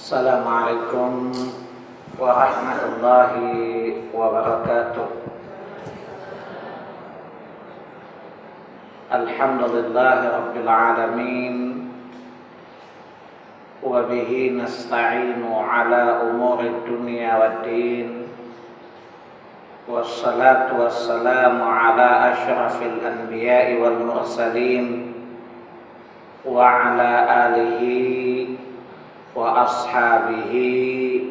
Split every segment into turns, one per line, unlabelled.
Assalamualaikum warahmatullahi wabarakatuh. Alhamdulillahi rabbil alamin. Wa bihi nasta'inu ala umuri dunya waddin. Wassalatu wassalamu ala asyrafil anbiya'i wal mursalin wa ala alihi wa ashabihi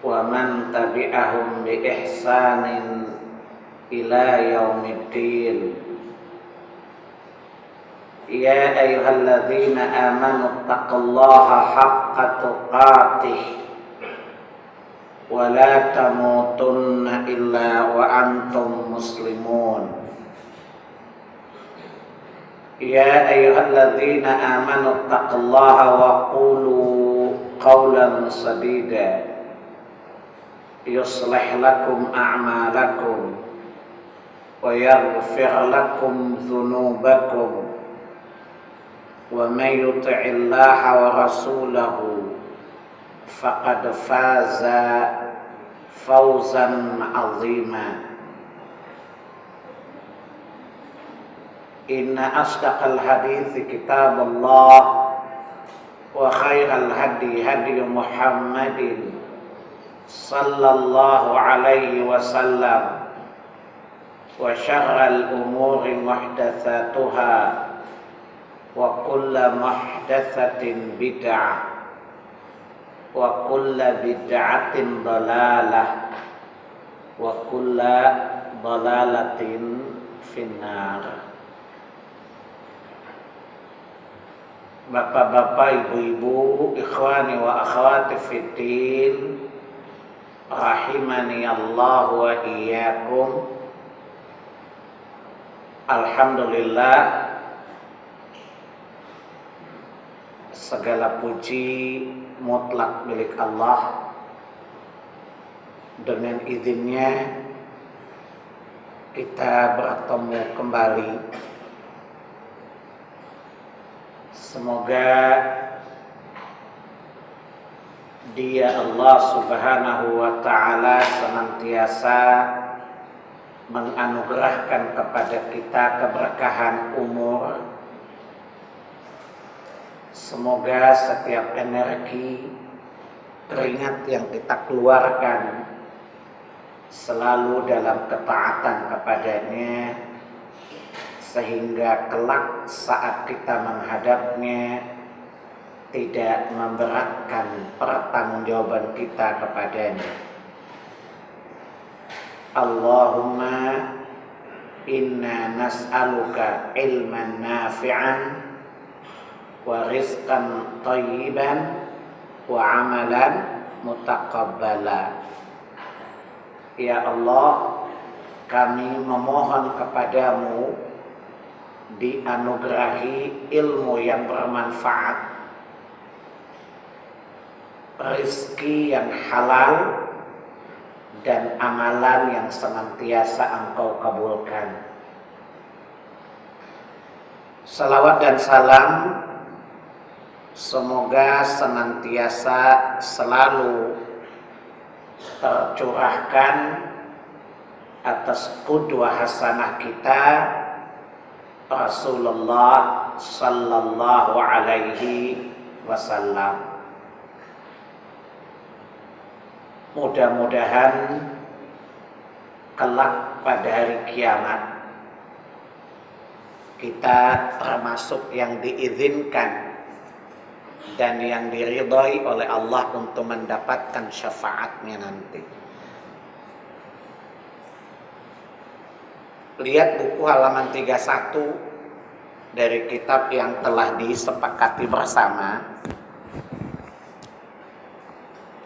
wa man tabi'ahum bi ihsanin ila yaumiddin. Ya ayyuhalladzina amanu taqullaha haqqa tuqatih wa la tamutunna illa wa antum muslimun. Ya ayyuhalladzina amanu taqullaha wa qulu qawlan sadida yuslih lakum a'malakum wa yaghfir lakum dhunubakum wa may yuti'illaha wa rasulahu faqad faza fawzan 'azima. Inna asdaqal hadithi kitabullah wa khairal hadi hadi Muhammadin sallallahu alaihi wasallam wa syarral umuri muhdatsatuha wa kullu muhdatsatin bid'ah wa kullu bid'atin dhalalah wa kullu dhalalatin finnar. Bapak-bapak, ibu-ibu, ikhwani wa akhwati fiddin, rahimani Allah wa iyyakum. Alhamdulillah, segala puji mutlak milik Allah. Dengan izinnya kita bertemu kembali. Semoga Dia Allah Subhanahu wa ta'ala senantiasa menganugerahkan kepada kita keberkahan umur. Semoga setiap energi, keringat yang kita keluarkan selalu dalam ketaatan kepadanya, sehingga kelak saat kita menghadapnya tidak memberatkan pertanggungjawaban kita kepadanya. Allahumma inna nas'aluka ilman nafi'an wa rizqan thayyiban wa amalan mutaqabbala. Ya Allah, kami memohon kepadamu dianugerahi ilmu yang bermanfaat, rezeki yang halal, dan amalan yang senantiasa Engkau kabulkan. Salawat dan salam semoga senantiasa selalu tercurahkan atas qudwah hasanah kita, Rasulullah sallallahu alaihi wasallam. Mudah-mudahan kelak pada hari kiamat kita termasuk yang diizinkan dan yang diridhai oleh Allah untuk mendapatkan syafaatnya nanti. Lihat buku halaman 31 dari kitab yang telah disepakati bersama.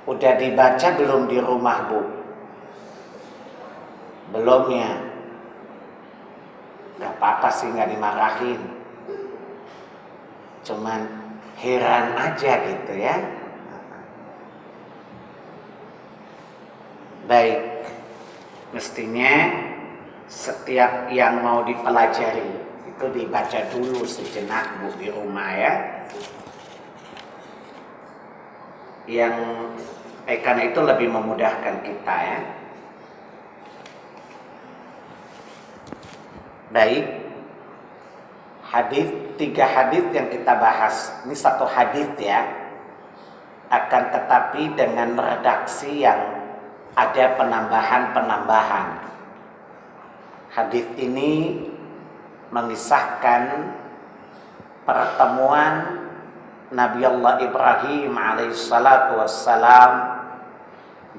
Udah dibaca belum di rumah, Bu? Belum ya? Gak apa-apa sih, gak dimarahin. Cuman heran aja gitu ya. Baik, mestinya setiap yang mau dipelajari itu dibaca dulu sejenak, Bu, di rumah ya. yang karena itu lebih memudahkan kita ya. Baik, tiga hadis yang kita bahas ini satu hadis ya, akan tetapi dengan redaksi yang ada penambahan-penambahan. Hadis ini mengisahkan pertemuan Nabi Allah Ibrahim alaihissalatu wassalam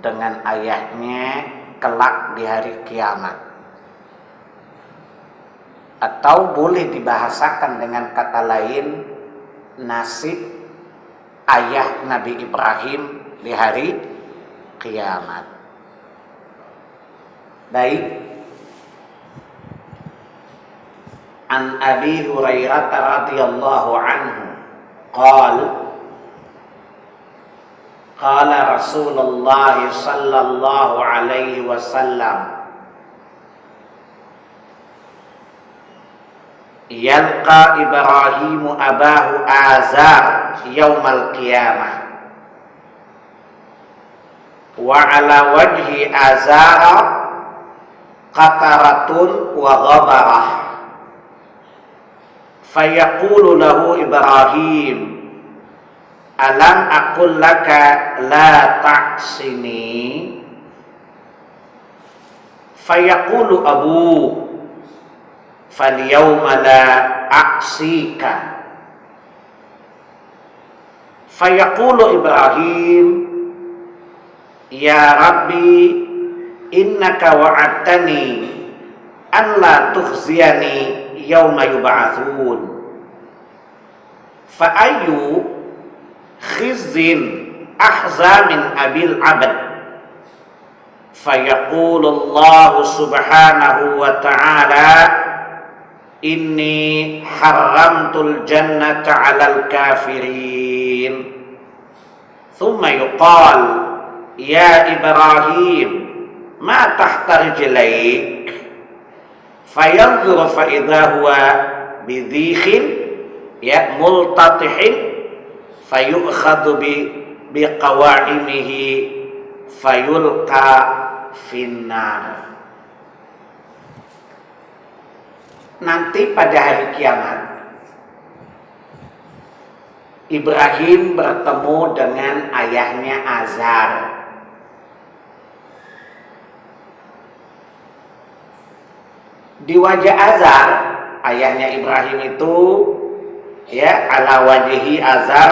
dengan ayahnya kelak di hari kiamat. Atau boleh dibahasakan dengan kata lain, nasib ayah Nabi Ibrahim di hari kiamat. Baik. An Abi Hurairah radhiyallahu anhu qala Rasulullah sallallahu alaihi wasallam yalqa Ibrahimu abahu Azar yaumal qiyamah wa ala wajhi Azara qataratun wa ghabarah fayaqulu lahu Ibrahim alam aqul laka la ta'sini fayaqulu abu falyawma la a'sika fayaqulu Ibrahim ya Rabbi innaka wa'adtani an la tukhziyani yauma yub'atsun fa ayyu khizzin ahza min abil abad fayaqulu Allah subhanahu wa ta'ala inni haramtul jannata 'alal kafirin thumma yuqal ya Ibrahim ma tahta rijlaik fayanzur fa idza huwa bidhikhin ya multatihin fayu'khadhu bi qawa'imihi fayulqa finnar. Nanti pada hari kiamat Ibrahim bertemu dengan ayahnya Azar. Di wajah Azar, ayahnya Ibrahim itu ya ala wajhi Azar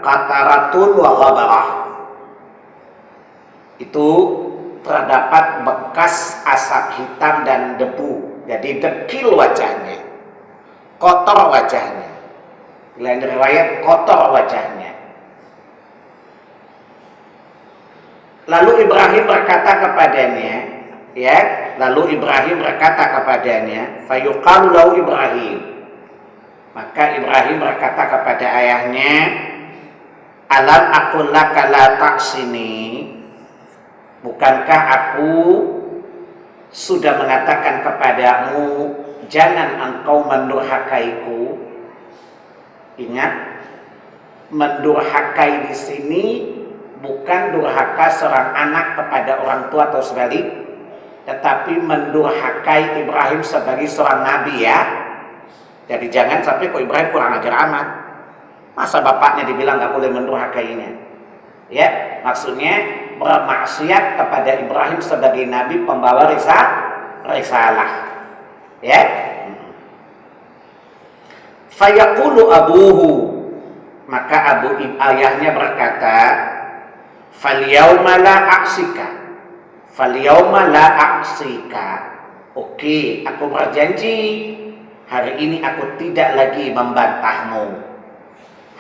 qataratun wa ghabarah. Itu terdapat bekas asap hitam dan debu. Jadi dekil wajahnya, kotor wajahnya. Lain riwayat kotor wajahnya. Lalu Ibrahim berkata kepadanya, ya, lalu Ibrahim berkata kepadanya, fayuqalu lahu Ibrahim. Maka Ibrahim berkata kepada ayahnya, alam aqul laka la ta'sini, bukankah aku sudah mengatakan kepadamu jangan engkau mendurhakaiku. Ingat, mendurhakai di sini bukan durhaka seorang anak kepada orang tua atau sebalik, tetapi mendurhakai Ibrahim sebagai seorang nabi ya. Jadi jangan sampai kok Ibrahim kurang ajar amat. Masa bapaknya dibilang nggak boleh mendurhakainya? Ya, maksudnya bermaksiat kepada Ibrahim sebagai nabi pembawa risalah. Ya. Fayaqulu abuhu, maka ayahnya berkata, "Falyauma la a'sika." Falyauma la a'sika. Oke, aku berjanji hari ini aku tidak lagi membantahmu.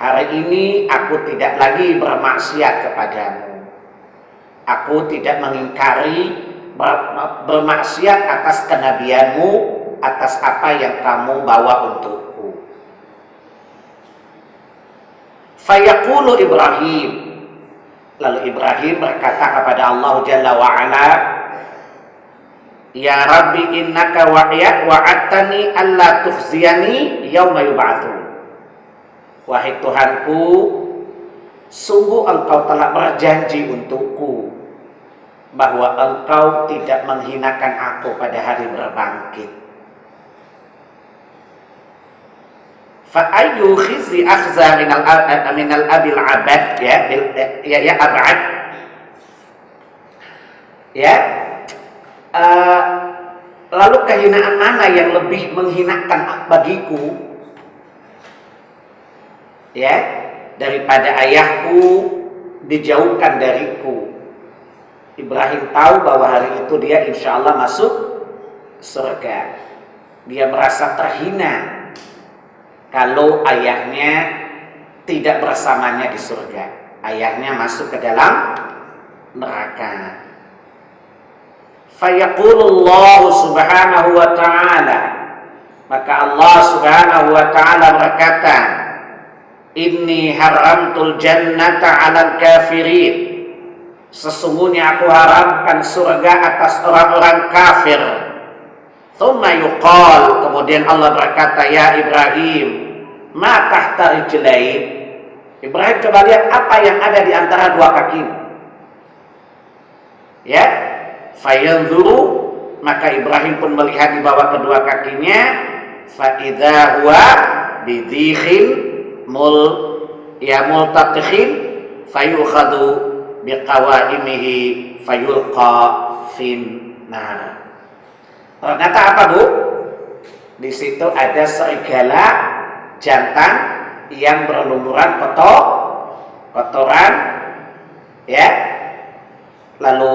Hari ini aku tidak lagi bermaksiat kepadamu. Aku tidak mengingkari bermaksiat atas kenabianmu, atas apa yang kamu bawa untukku. Fayaqulu Ibrahim, lalu Ibrahim berkata kepada Allah Jalla wa'ala, ya Rabbi innaka wa'adtani alla tukhziyani yauma yub'atsun. Wahai Tuhanku, sungguh engkau telah berjanji untukku bahwa engkau tidak menghinakan aku pada hari berbangkit. Fa ayyu khizi akhza minal abil abad ya abad ya lalu kehinaan mana yang lebih menghinakan bagiku ya daripada ayahku dijauhkan dariku. Ibrahim tahu bahwa hari itu dia insya Allah masuk surga. Dia merasa terhina kalau ayahnya tidak bersamanya di surga. Ayahnya masuk ke dalam neraka. Fayaqulullahu subhanahu wa ta'ala, maka Allah subhanahu wa ta'ala berkata, inni haramtul jannata 'alal kafirin, sesungguhnya aku haramkan surga atas orang-orang kafir. Thumma yuqal, kemudian Allah berkata, ya Ibrahim, ma tahta rijlaik. Ibrahim, coba lihat apa yang ada di antara dua kaki. Ya, fayanzuru, maka Ibrahim pun melihat di bawah kedua kakinya, fa idza huwa bidhikhin multatikhin fayukhadu biqawaimihi fayulqa finnar. Ternyata apa, Bu? Di situ ada serigala jantan yang berlumuran kotoran, ya. Lalu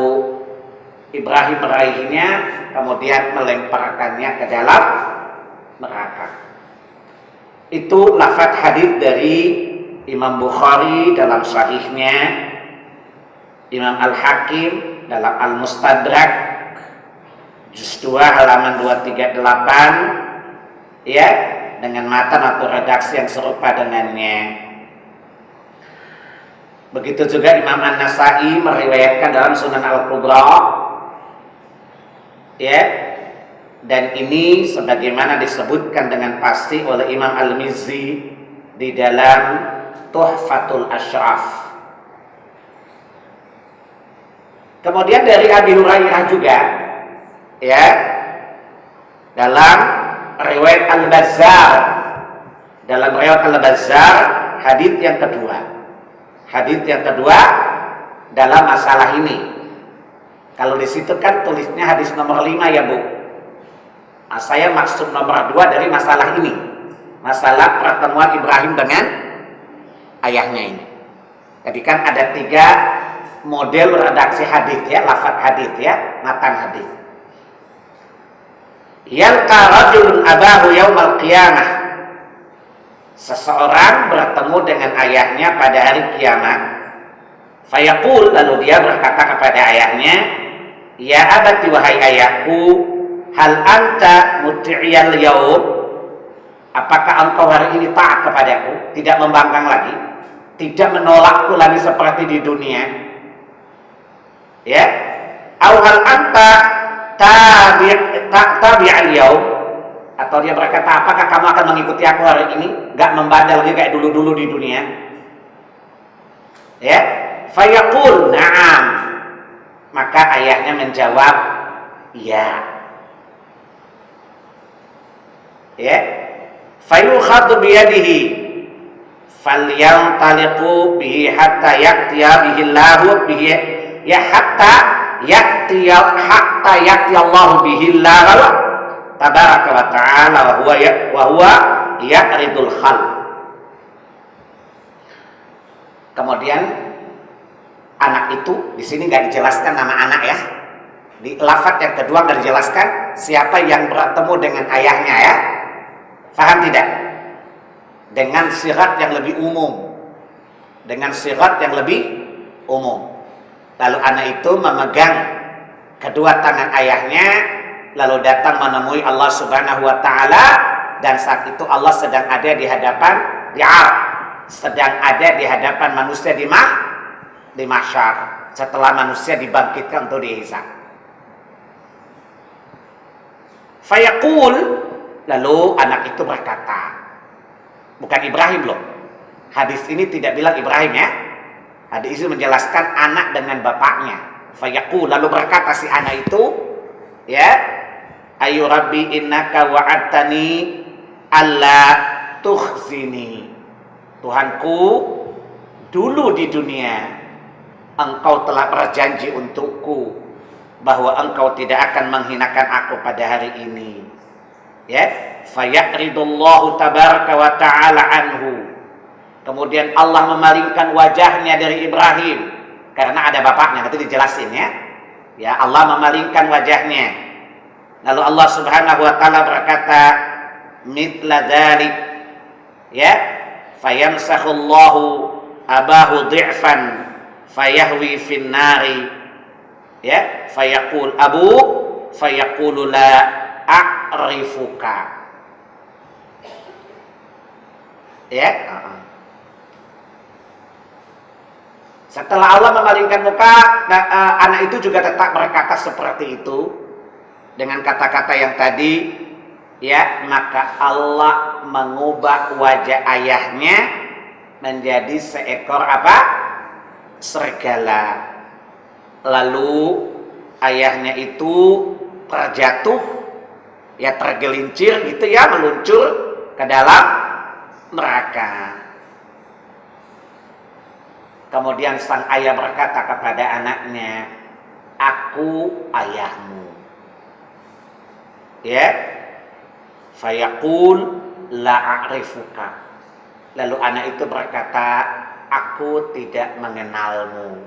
Ibrahim meraihnya, kemudian melemparkannya ke dalam neraka. Itu lafaz hadis dari Imam Bukhari dalam sahihnya, Imam Al-Hakim dalam Al-Mustadrak juz 2 halaman 238 ya, dengan matan atau redaksi yang serupa dengannya. Begitu juga Imam An-Nasai meriwayatkan dalam Sunan Al-Kubra ya, dan ini sebagaimana disebutkan dengan pasti oleh Imam Al-Mizzi di dalam Tuhfatul Ashraf. Kemudian dari Abi Hurairah juga ya, dalam riwayat Al-Bazzar, hadits yang kedua dalam masalah ini. Kalau di situ kan tulisnya hadis nomor 5 ya, Bu. Nah, saya maksud nomor 2 dari masalah ini, masalah pertemuan Ibrahim dengan ayahnya ini. Jadi kan ada 3 model redaksi hadis ya, lafaz hadis ya, matan hadis. Yalqa rajulun abahu yaumal qiyamah, seseorang bertemu dengan ayahnya pada hari kiamat. Fayaqul, lalu dia berkata kepada ayahnya, ya abati, wahai ayahku, hal anta muti'iyal yaum, apakah engkau hari ini taat kepadaku, tidak membangkang lagi, tidak menolakku lagi seperti di dunia? Ya, au hal anta tabi'al yaum, atau dia berkata, apakah kamu akan mengikuti aku hari ini, gak membandel lagi kayak dulu-dulu di dunia? Ya, fayaqul na'am, maka ayahnya menjawab ya. Ya, fayukhadhu biyadihi falyantaliqu bihi hatta ya'tiya bihi Allahu bihi ya hatta ya'tiya Allahu bihi Allahu tabaraka wa ta'ala wa huwa ya'ridul khalq. Kemudian anak itu di sini nggak dijelaskan nama anak ya. Di lafaz yang kedua nggak dijelaskan siapa yang bertemu dengan ayahnya ya. Faham tidak? Dengan sirat yang lebih umum. Lalu anak itu memegang kedua tangan ayahnya, lalu datang menemui Allah Subhanahu wa ta'ala, dan saat itu Allah sedang ada di hadapan manusia di mahsyar, setelah manusia dibangkitkan untuk dihisab. Fayaqul, lalu anak itu berkata, bukan Ibrahim loh, hadis ini tidak bilang Ibrahim ya, Hadis itu menjelaskan anak dengan bapaknya. Fayaqul, lalu berkata si anak itu, ya, ayu rabbi innaka wa'adtani alla tukhzini. Tuhanku, dulu di dunia engkau telah berjanji untukku bahwa engkau tidak akan menghinakan aku pada hari ini. Ya, fayaqridullahu tabaraka wa ta'ala anhu. Kemudian Allah memalingkan wajahnya dari Ibrahim karena ada bapaknya, nanti dijelasin ya. Ya, Allah memalingkan wajahnya. Lalu Allah Subhanahu wa taala berkata, "Mithla dzalik." Ya, fayamsahullahu abahu dhi'fan fayahwi fin nari. Ya, fayaqul abu fayaqulu la a'rifuka. Ya, setelah Allah memalingkan muka, anak itu juga tetap berkata seperti itu dengan kata-kata yang tadi, ya, maka Allah mengubah wajah ayahnya menjadi seekor apa? Serigala. Lalu ayahnya itu terjatuh, ya, tergelincir gitu ya, meluncur ke dalam neraka. Kemudian sang ayah berkata kepada anaknya, aku ayahmu. Ya, fayaqul la a'rifuka. Lalu anak itu berkata, aku tidak mengenalmu.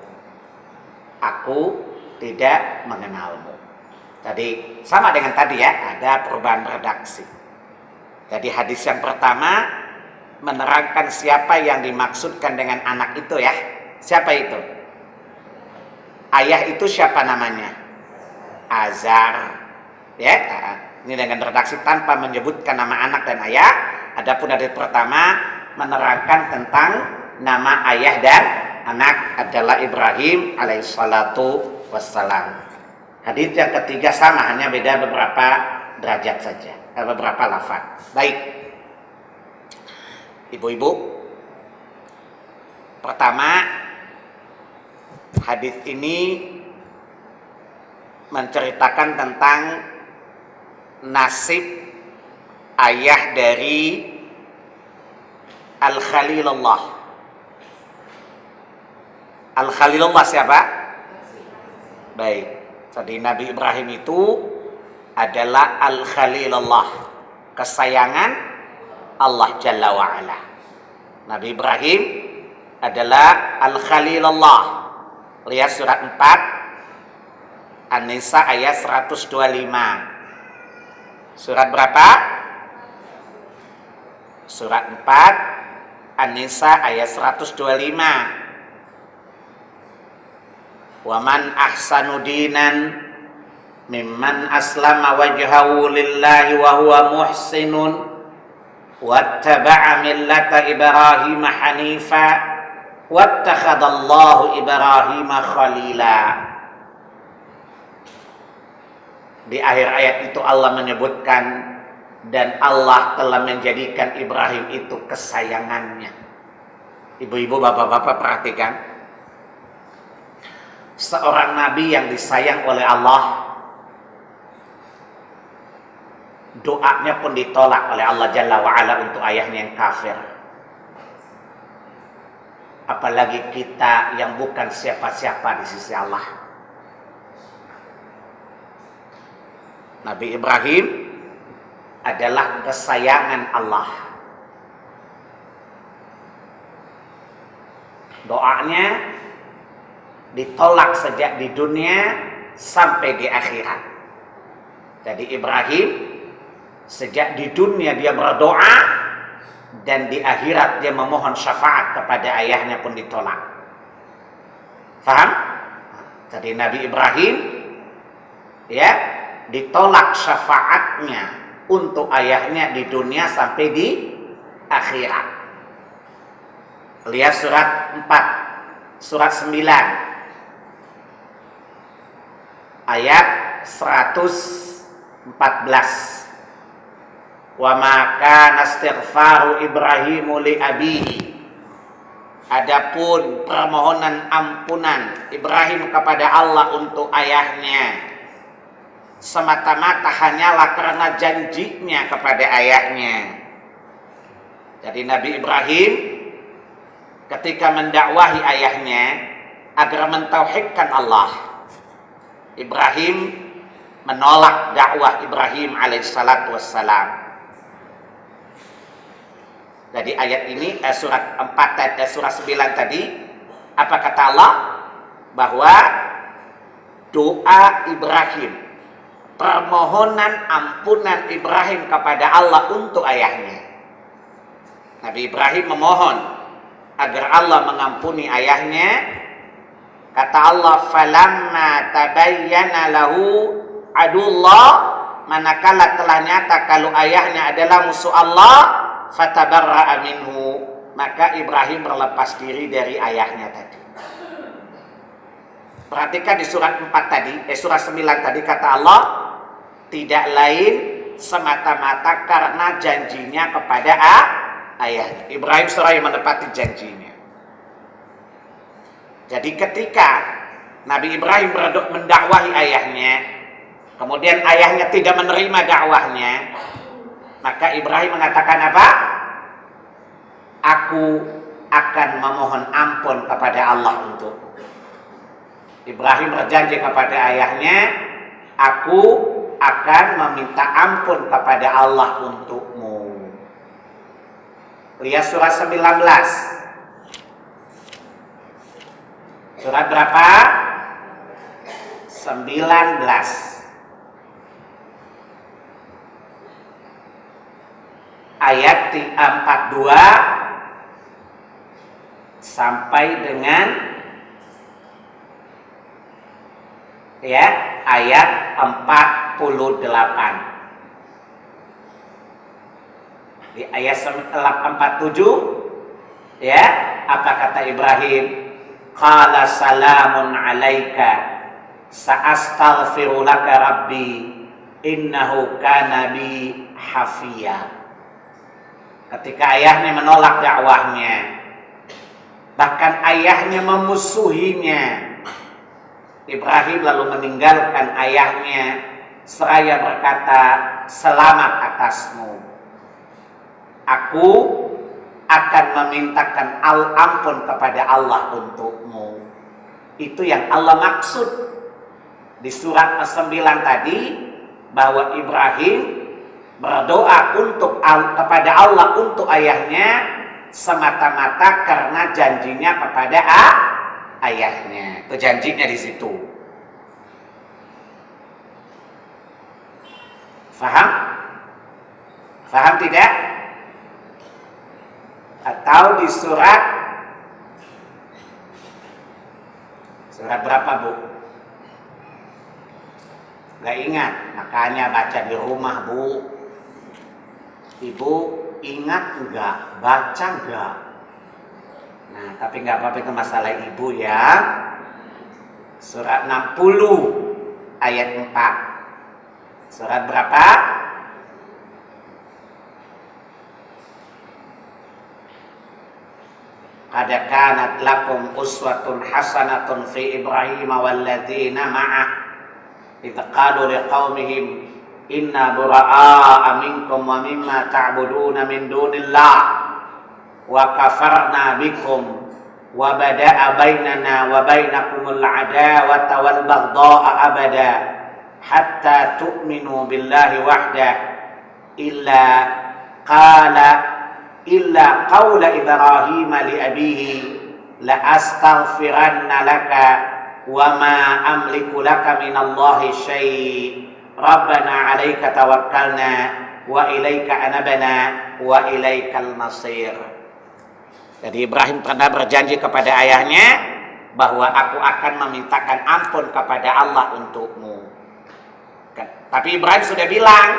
Aku tidak mengenalmu. Tadi sama dengan tadi ya, ada perubahan redaksi. Jadi hadis yang pertama menerangkan siapa yang dimaksudkan dengan anak itu ya. Siapa itu? Ayah itu siapa namanya? Azar. Ya, ini dengan redaksi tanpa menyebutkan nama anak dan ayah. Adapun hadis pertama menerangkan tentang nama ayah dan anak adalah Ibrahim alaihissalatu wassalam. Hadis yang ketiga sama, hanya beda beberapa derajat saja, beberapa lafaz. Baik. Ibu-ibu, pertama hadis ini menceritakan tentang nasib ayah dari Al-Khalilullah. Al-Khalilullah siapa? Baik, jadi Nabi Ibrahim itu adalah Al-Khalilullah, kesayangan Allah Jalla wa'ala. Nabi Ibrahim adalah Al-Khalilullah. Lihat surat 4 An-Nisa ayat 125. Surat berapa? Surat 4 An-Nisa ayat 125. Wa man ahsanu dinan mimman aslama wajhahu lillahi wa huwa muhsinun wattaba'a millata Ibrahim hanifa wattakhadallahu Ibrahim khalila. Di akhir ayat itu Allah menyebutkan dan Allah telah menjadikan Ibrahim itu kesayangannya. Ibu-ibu, bapak-bapak, perhatikan. Seorang nabi yang disayang oleh Allah, doanya pun ditolak oleh Allah Jalla wa'ala untuk ayahnya yang kafir. Apalagi kita yang bukan siapa-siapa di sisi Allah. Nabi Ibrahim adalah kesayangan Allah. Doanya ditolak sejak di dunia sampai di akhirat. Jadi Ibrahim sejak di dunia dia berdoa dan di akhirat dia memohon syafaat kepada ayahnya pun ditolak. Faham? Jadi Nabi Ibrahim ya ditolak syafaatnya untuk ayahnya di dunia sampai di akhirat. Lihat surat 4, surat 9 ayat 114. Wa ma kana istighfaru Ibrahimu li abihi Adapun permohonan ampunan Ibrahim kepada Allah untuk ayahnya semata-mata hanyalah karena janjinya kepada ayahnya. Jadi Nabi Ibrahim ketika mendakwahi ayahnya agar mentauhidkan Allah, Ibrahim menolak dakwah Ibrahim alaihissalatu wassalam. Jadi ayat ini surat 4 surat 9 tadi apa kata Allah? Bahwa doa Ibrahim, permohonan ampunan Ibrahim kepada Allah untuk ayahnya. Nabi Ibrahim memohon agar Allah mengampuni ayahnya. Kata Allah, falamma tabayyana lahu adullah, manakala telah nyata kalau ayahnya adalah musuh Allah, fatabarra'a minhu, maka Ibrahim berlepas diri dari ayahnya tadi. Perhatikan di surat 4 tadi, surat 9 tadi kata Allah, tidak lain semata-mata karena janjinya kepada ayahnya. Ibrahim seraya menepati janjinya. Jadi ketika Nabi Ibrahim mendakwahi ayahnya, kemudian ayahnya tidak menerima dakwahnya, maka Ibrahim mengatakan apa? Aku akan memohon ampun kepada Allah untuk. Ibrahim berjanji kepada ayahnya, aku akan meminta ampun kepada Allah untukmu. Lihat surat 19. Surat berapa? 19. Ayat 42 sampai dengan ayat 48. Di ayat 47 apa kata Ibrahim? Qala salamun alaika sa'astaghfiru laka rabbi innahu kana bi hafiya. Ketika ayahnya menolak dakwahnya, bahkan ayahnya memusuhinya, Ibrahim lalu meninggalkan ayahnya seraya berkata, selamat atasmu, aku akan memintakan ampun kepada Allah untukmu. Itu yang Allah maksud di surat 9 tadi, bahwa Ibrahim berdoa kepada Allah untuk ayahnya semata-mata karena janjinya kepada ayahnya. Itu janjinya di situ. Faham? Faham tidak? Atau di surat berapa, Bu? Gak ingat, makanya baca di rumah, Bu. Ibu ingat enggak? Baca enggak? Nah, tapi enggak apa-apa, itu masalah ibu ya. Surat 60 ayat 4. Surat berapa? Qad kanat lakum uswatun hasanatun fi Ibrahim walladzina ma'ah idz qalu liqaumihim inna bura'a minkum wa mimma ta'buduna min dunillah wa kafarna bikum wa bada'a bainana wa bainakumul adawata wal baghdha'a abada hatta tu'minu billahi wahdah illa qawla Ibrahim li abihi la astaghfiranna laka wa ma amliku laka minallahi syai' Rabbana 'alaika tawakkalna wa ilaika anabna wa ilaikal masir. Jadi Ibrahim pernah berjanji kepada ayahnya bahwa aku akan memintakan ampun kepada Allah untukmu. Tapi Ibrahim sudah bilang,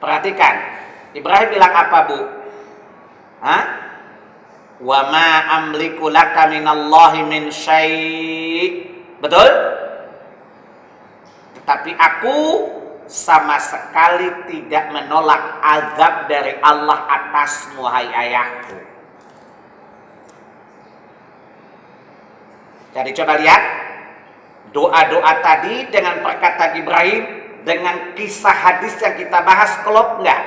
perhatikan, Ibrahim bilang apa, Bu? Wa ma amliku laka minallahi min syai'. Betul? Tetapi aku sama sekali tidak menolak azab dari Allah atasmu, hai ayahku. Jadi coba lihat doa-doa tadi dengan perkataan Ibrahim dengan kisah hadis yang kita bahas, klop nggak?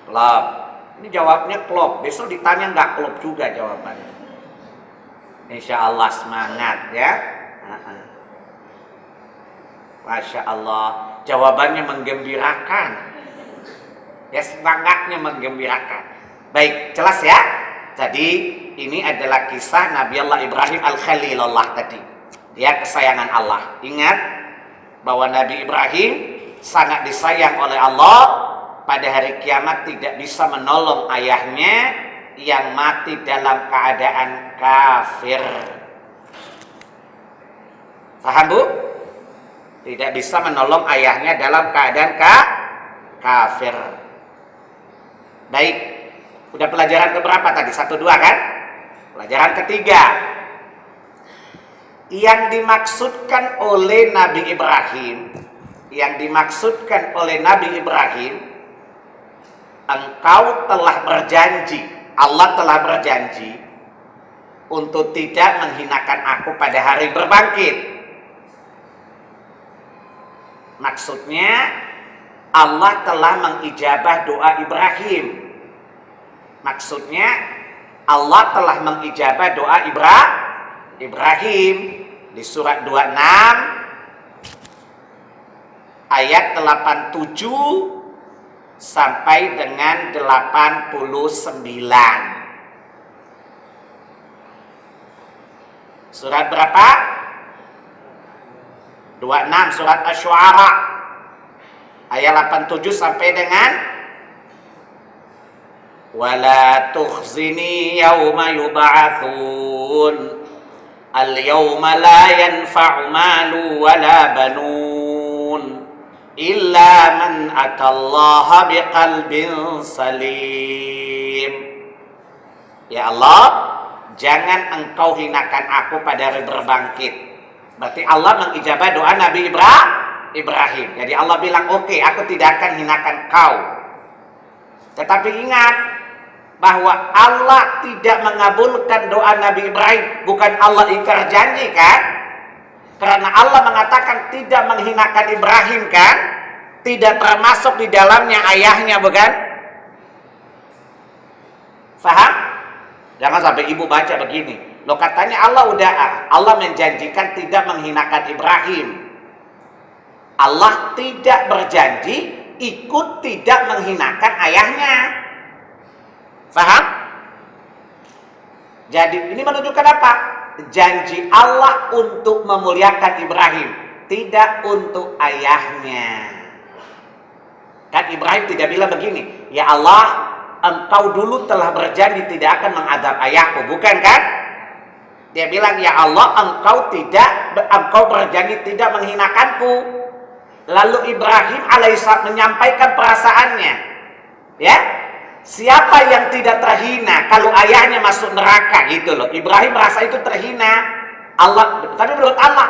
Klop. Ini jawabnya klop. Besok ditanya nggak klop juga jawabannya. Insya Allah semangat ya. Masya Allah, jawabannya menggembirakan. Ya, semangatnya menggembirakan. Baik, jelas ya. Jadi ini adalah kisah Nabi Allah Ibrahim Al-Khalilullah tadi. Dia kesayangan Allah. Ingat bahwa Nabi Ibrahim sangat disayang oleh Allah. Pada hari kiamat tidak bisa menolong ayahnya yang mati dalam keadaan kafir. Paham Bu? Tidak bisa menolong ayahnya dalam keadaan kafir. Baik, udah pelajaran keberapa tadi? 1, 2 kan? Pelajaran ketiga. Yang dimaksudkan oleh Nabi Ibrahim, engkau telah berjanji, Allah telah berjanji untuk tidak menghinakan aku pada hari berbangkit. Maksudnya Allah telah mengijabah doa Ibrahim. Maksudnya Allah telah mengijabah doa Ibrahim di surat 26 ayat 87 sampai dengan 89. Surat berapa? 26, surat Asy-Syu'ara ayat 87 sampai dengan wala tukhzini yauma yub'atsun al-yawma la yanfa'u malu wala banun illa man atallaha biqalbin salim. Ya Allah, jangan engkau hinakan aku pada hari berbangkit. Berarti Allah mengijabah doa Nabi Ibrahim. Jadi Allah bilang, oke, aku tidak akan hinakan kau. Tetapi ingat bahwa Allah tidak mengabulkan doa Nabi Ibrahim. Bukan Allah ingkar janji kan? Karena Allah mengatakan tidak menghinakan Ibrahim kan? Tidak termasuk di dalamnya ayahnya, bukan? Faham? Jangan sampai ibu baca begini. Loh katanya Allah menjanjikan tidak menghinakan Ibrahim. Allah tidak berjanji ikut tidak menghinakan ayahnya. Faham? Jadi ini menunjukkan apa? Janji Allah untuk memuliakan Ibrahim, tidak untuk ayahnya. Kan Ibrahim tidak bilang begini, ya Allah, engkau dulu telah berjanji tidak akan mengadab ayahku, bukan kan? Dia bilang, ya Allah, engkau berjanji tidak menghinakanku. Lalu Ibrahim alaihissalam menyampaikan perasaannya. Ya, siapa yang tidak terhina kalau ayahnya masuk neraka gitu loh. Ibrahim merasa itu terhina. Tapi menurut Allah,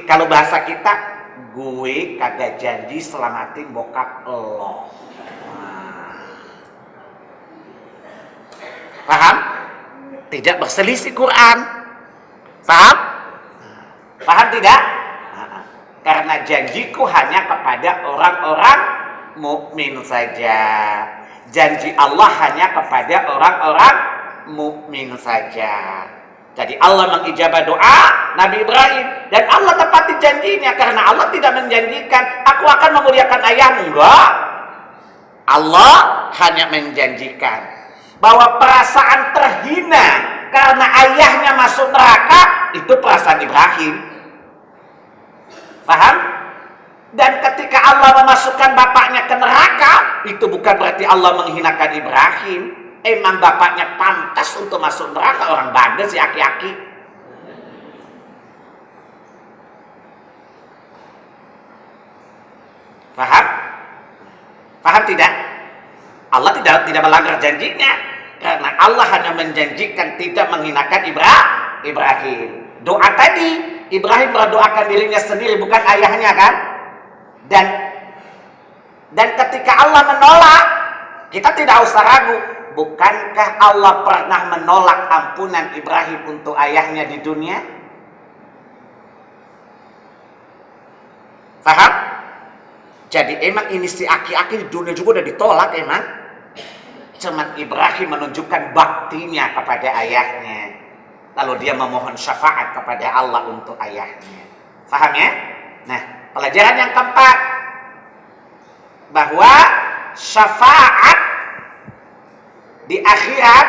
kalau bahasa kita, gue kagak janji selamatin bokap lo. Paham? Tidak berselisih Quran. Paham? Paham tidak? Karena janjiku hanya kepada orang-orang mukmin saja. Janji Allah hanya kepada orang-orang mukmin saja. Jadi Allah mengijabah doa Nabi Ibrahim dan Allah tepati janjinya karena Allah tidak menjanjikan aku akan memuliakan ayahmu. Enggak. Allah hanya menjanjikan bahwa perasaan terhina karena ayahnya masuk neraka itu perasaan Ibrahim. Paham? Dan ketika Allah memasukkan bapaknya ke neraka, itu bukan berarti Allah menghinakan Ibrahim. Emang bapaknya pantas untuk masuk neraka, orang bandel si aki-aki. Paham? Paham tidak? Allah tidak melanggar janjinya. Karena Allah hanya menjanjikan tidak menghinakan Ibrahim. Doa tadi Ibrahim berdoakan dirinya sendiri, bukan ayahnya kan? Dan ketika Allah menolak, kita tidak usah ragu. Bukankah Allah pernah menolak ampunan Ibrahim untuk ayahnya di dunia? Paham? Jadi emang ini si aki-aki di dunia juga udah ditolak emang. Cuma Ibrahim menunjukkan baktinya kepada ayahnya. Lalu dia memohon syafaat kepada Allah untuk ayahnya. Paham ya? Nah, pelajaran yang keempat, bahwa syafaat di akhirat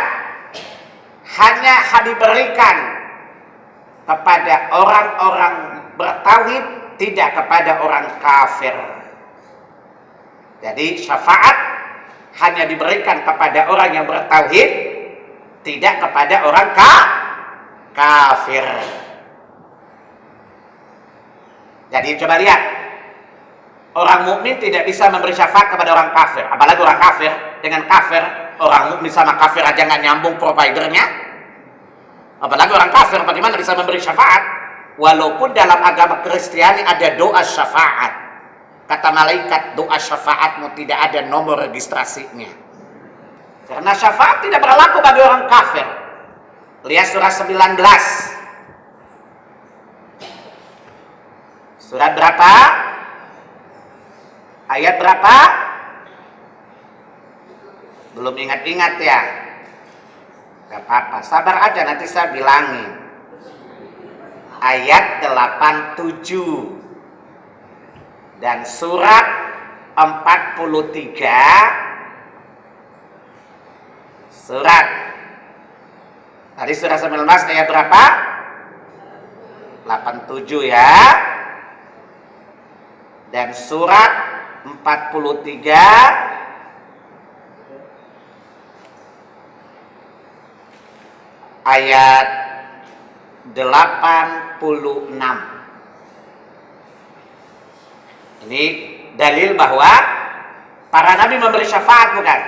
hanya diberikan kepada orang-orang bertauhid, tidak kepada orang kafir. Jadi syafaat hanya diberikan kepada orang yang bertauhid, tidak kepada orang kafir. Jadi coba lihat, orang mukmin tidak bisa memberi syafaat kepada orang kafir, apalagi orang kafir dengan kafir. Orang mukmin sama kafir aja nggak nyambung providernya, apalagi orang kafir bagaimana bisa memberi syafaat? Walaupun dalam agama Kristiani ada doa syafaat, kata malaikat doa syafaatmu tidak ada nomor registrasinya, karena syafaat tidak berlaku bagi orang kafir. Lihat surah 19. Surat berapa? Ayat berapa? Belum ingat-ingat ya? Gak apa-apa, sabar aja nanti saya bilangin. Ayat 87 dan surat 43. Surat tadi surah 19 ayat berapa? 87 ya. Dan surat 43 ayat 86. Ini dalil bahwa para nabi memberi syafaat, bukan?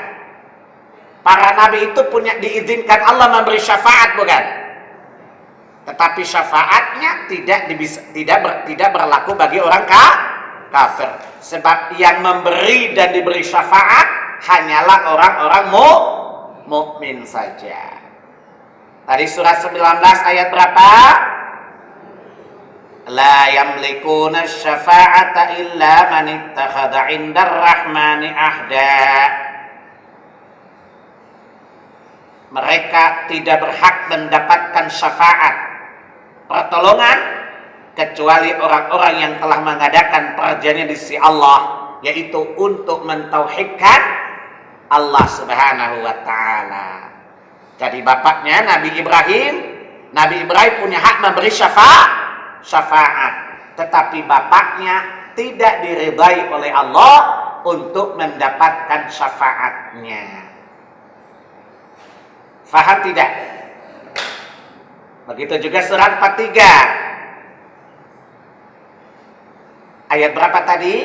Para nabi itu punya diizinkan Allah memberi syafaat, bukan? Tetapi syafaatnya tidak berlaku bagi orang kafir. Sebab yang memberi dan diberi syafaat hanyalah orang-orang mukmin saja. Tadi surah 19 ayat berapa? La yamlikuna syafa'ata illa man ittakhadha 'indar rahmani ahda. Mereka tidak berhak mendapatkan syafaat, pertolongan, kecuali orang-orang yang telah mengadakan perjanjian di sisi Allah, yaitu untuk mentauhidkan Allah Subhanahu wa taala. Jadi bapaknya Nabi Ibrahim punya hak memberi syafaat, tetapi bapaknya tidak diridai oleh Allah untuk mendapatkan syafaatnya. Faham tidak? Begitu juga surat 43 ayat berapa tadi?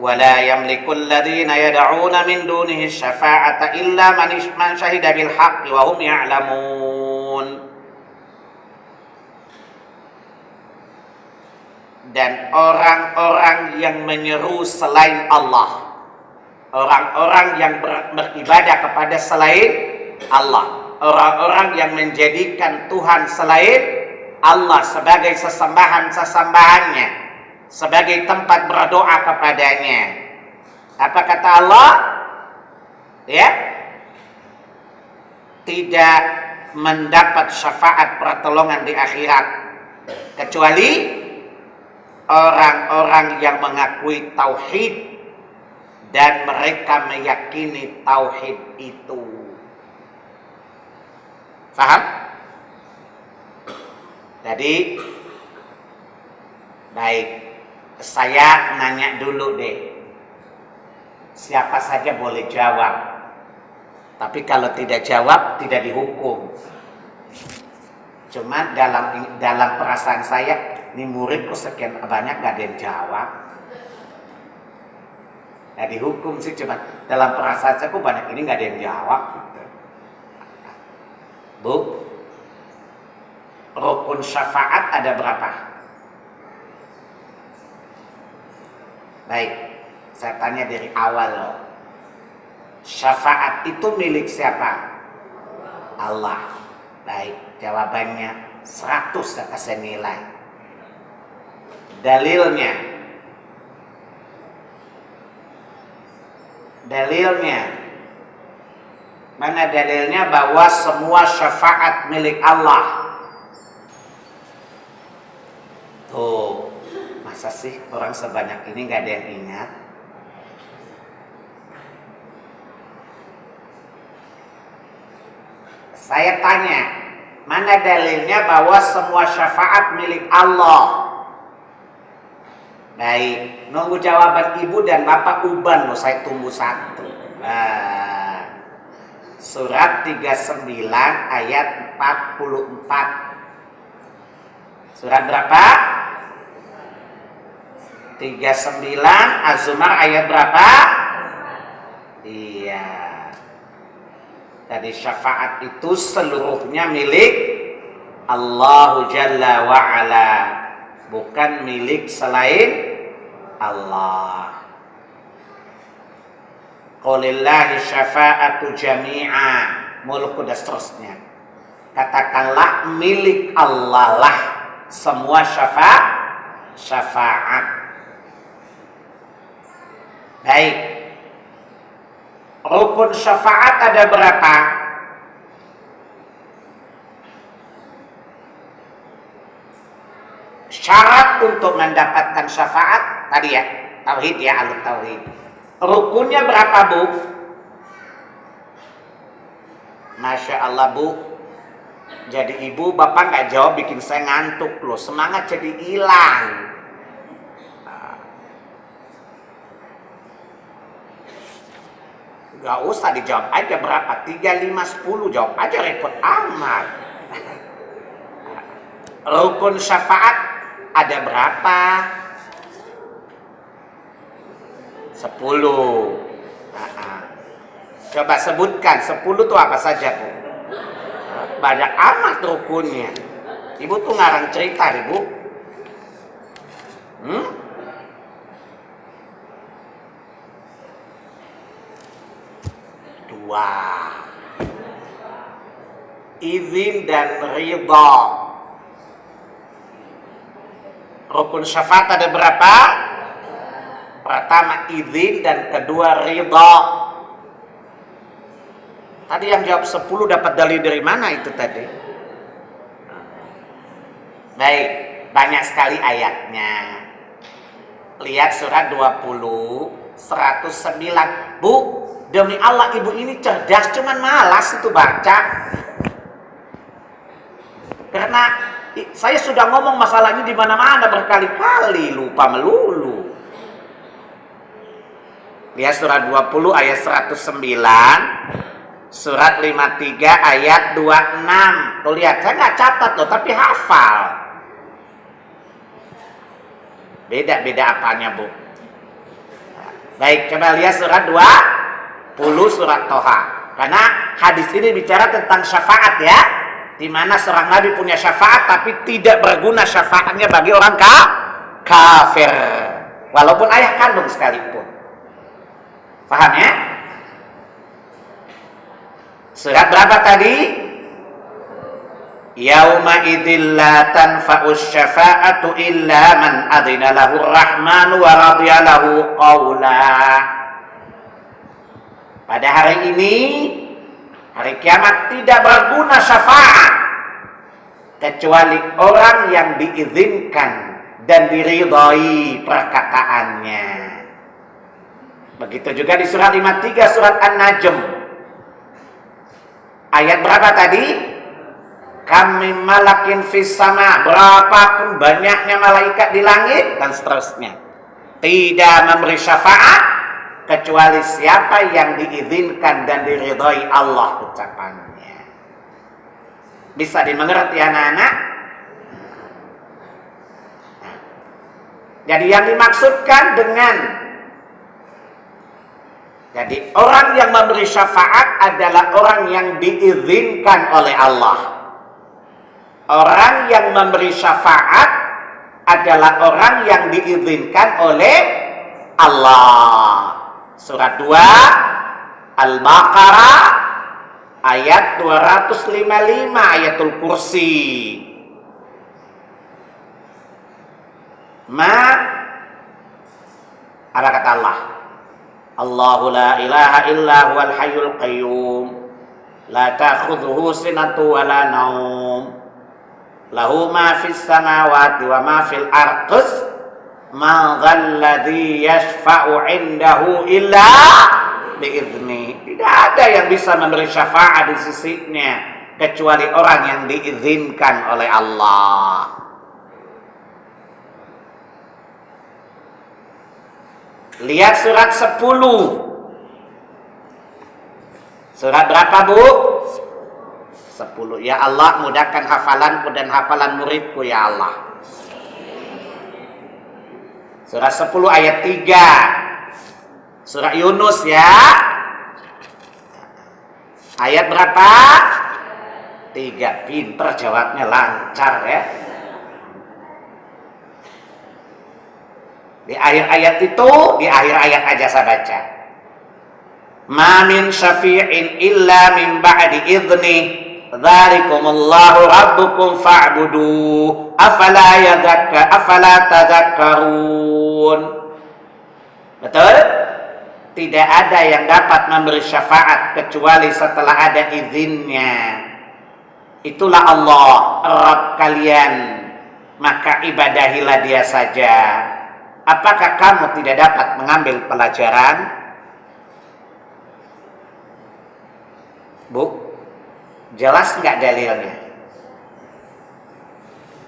وَلَا يَمْلِكُ الَّذِينَ يَدْعُونَ مِنْ دُونِهِ الشَّفَاعَةَ إِلَّا مَنْ شَهِدَ بِالْحَقِّ وَهُمْ يَعْلَمُونَ. Dan orang-orang yang menyeru selain Allah, orang-orang yang beribadah kepada selain Allah, orang-orang yang menjadikan Tuhan selain Allah sebagai sesembahan-sesembahannya, sebagai tempat berdoa kepadanya. Apa kata Allah? Ya, tidak mendapat syafaat pertolongan di akhirat kecuali orang-orang yang mengakui tauhid dan mereka meyakini tauhid itu. Paham? Jadi baik, saya nanya dulu deh. Siapa saja boleh jawab. Tapi kalau tidak jawab tidak dihukum. Cuma dalam perasaan saya, ini muridku sekian banyak gak ada yang jawab. Nah, dihukum sih, cuma dalam perasaan saya kok banyak ini gak ada yang jawab gitu. Bu, rukun syafaat ada berapa? Baik, saya tanya dari awal loh. Syafaat itu milik siapa? Allah. Baik, jawabannya 100 saya kasih nilai. Dalilnya. Mana dalilnya bahwa semua syafaat milik Allah? Tuh, masa sih orang sebanyak ini gak ada yang ingat? Saya tanya, mana dalilnya bahwa semua syafaat milik Allah? Baik, nunggu jawaban ibu dan bapak uban loh, saya tunggu satu. Surat 39 ayat 44. Surat berapa? 39 Az-Zumar ayat berapa? Iya. Tadi syafaat itu seluruhnya milik Allah Jalla wa'ala, bukan milik selain Allah. Qulillahi syafa'atu jami'a, mulku dan seterusnya. Katakanlah milik Allah lah semua syafaat. Baik. Rukun syafaat ada berapa? Syarat untuk mendapatkan syafaat tadi ya, tauhid ya, al-tauhid. Rukunnya berapa, Bu? Masya Allah, Bu. Jadi ibu bapak nggak jawab bikin saya ngantuk loh, semangat jadi hilang. Gak usah dijawab aja berapa, 3, 5, 10, jawab aja, repot amat. Rukun syafaat ada berapa? 10. Coba sebutkan 10 itu apa saja, Bu? Banyak amat rukunnya. Ibu tuh ngarang cerita, Ibu. Izin dan ridha. Rukun syafaat ada berapa? Pertama izin dan kedua ridha. Tadi yang jawab 10 dapat dalil dari mana itu tadi? Baik, banyak sekali ayatnya. Lihat surat 20, 109. Bu, demi Allah ibu ini cerdas, cuman malas itu baca. Karena saya sudah ngomong masalah ini di mana-mana berkali-kali, lupa melulu. Lihat surat 20 ayat 109. Surat 53 ayat 26. Tuh lihat, saya nggak catat loh, tapi hafal. Beda-beda apanya, Bu. Baik, coba lihat surat 20 surat Toha. Karena hadis ini bicara tentang syafaat ya. Di mana seorang nabi punya syafaat tapi tidak berguna syafaatnya bagi orang kafir. Walaupun ayah kandung sekalipun. Paham ya? Surat berapa tadi? Yauma idzil la tanfa'us syafa'atu illa man adzina lahu rahmanu wa radiya lahu qaula. Pada hari ini, hari kiamat tidak berguna syafaat kecuali orang yang diizinkan dan diridhai perkataannya. Begitu juga di surat 53 surat An-Najm. Ayat berapa tadi? Kami malakin fis sama, berapapun banyaknya malaikat di langit dan seterusnya, tidak memberi syafaat kecuali siapa yang diizinkan dan diridhai Allah ucapannya. Bisa dimengerti anak-anak? Jadi yang dimaksudkan dengan jadi orang yang memberi syafaat adalah orang yang diizinkan oleh Allah. Orang yang memberi syafaat adalah orang yang diizinkan oleh Allah. Surat 2 Al-Baqarah ayat 255, ayatul kursi. Apa kata Allah? Allahu la ilaha illa huwal hayyul qayyum la ta'khudhuhu sinatun wa la naum lahu ma fis samawati wa ma fil ardh ma dzalladzi yashfa'u 'indahu illa bi'idznih. Tidak ada yang bisa memberi syafaat di sisinya kecuali orang yang diizinkan oleh Allah. Lihat surat 10. Surat berapa, Bu? 10. Ya Allah, mudahkan hafalanku dan hafalan muridku, ya Allah. Surat 10 ayat 3. Surat Yunus ya. Ayat berapa? 3. Pinter jawabnya, lancar ya. Di akhir ayat itu, di akhir ayat aja saya baca. Ma min syafi'in illa min ba'di idzni dzalikumullahu rabbukum fa'budu afala tadzakkarun. Betul? Tidak ada yang dapat memberi syafaat kecuali setelah ada izinnya. Itulah Allah, Rabb kalian, maka ibadahilah Dia saja. Apakah kamu tidak dapat mengambil pelajaran? Bu, jelas nggak dalilnya?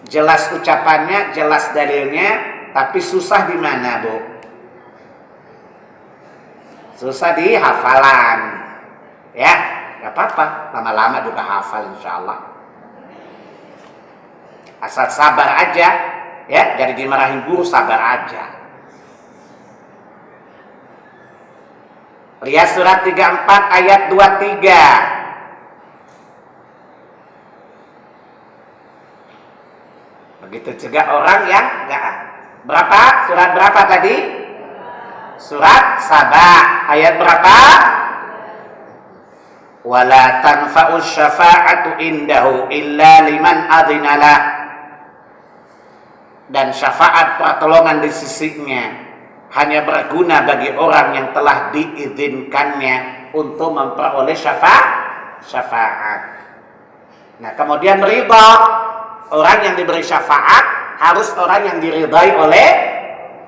Jelas ucapannya, jelas dalilnya, tapi susah di mana, Bu? Susah di hafalan. Ya, nggak apa-apa, lama-lama juga hafal insya Allah. Asal sabar aja. Ya, jadi dimarahin guru, sabar aja. Lihat surat 34 ayat 23. Begitu juga orang yang enggak. Berapa? Surat berapa tadi? Surat Saba ayat berapa? Wala tanfa'us syafa'atu indahu illa liman adinalah. Dan syafaat pertolongan di sisinya hanya berguna bagi orang yang telah diizinkannya untuk memperoleh syafaat. Nah, kemudian ridha. Orang yang diberi syafaat harus orang yang diridhai oleh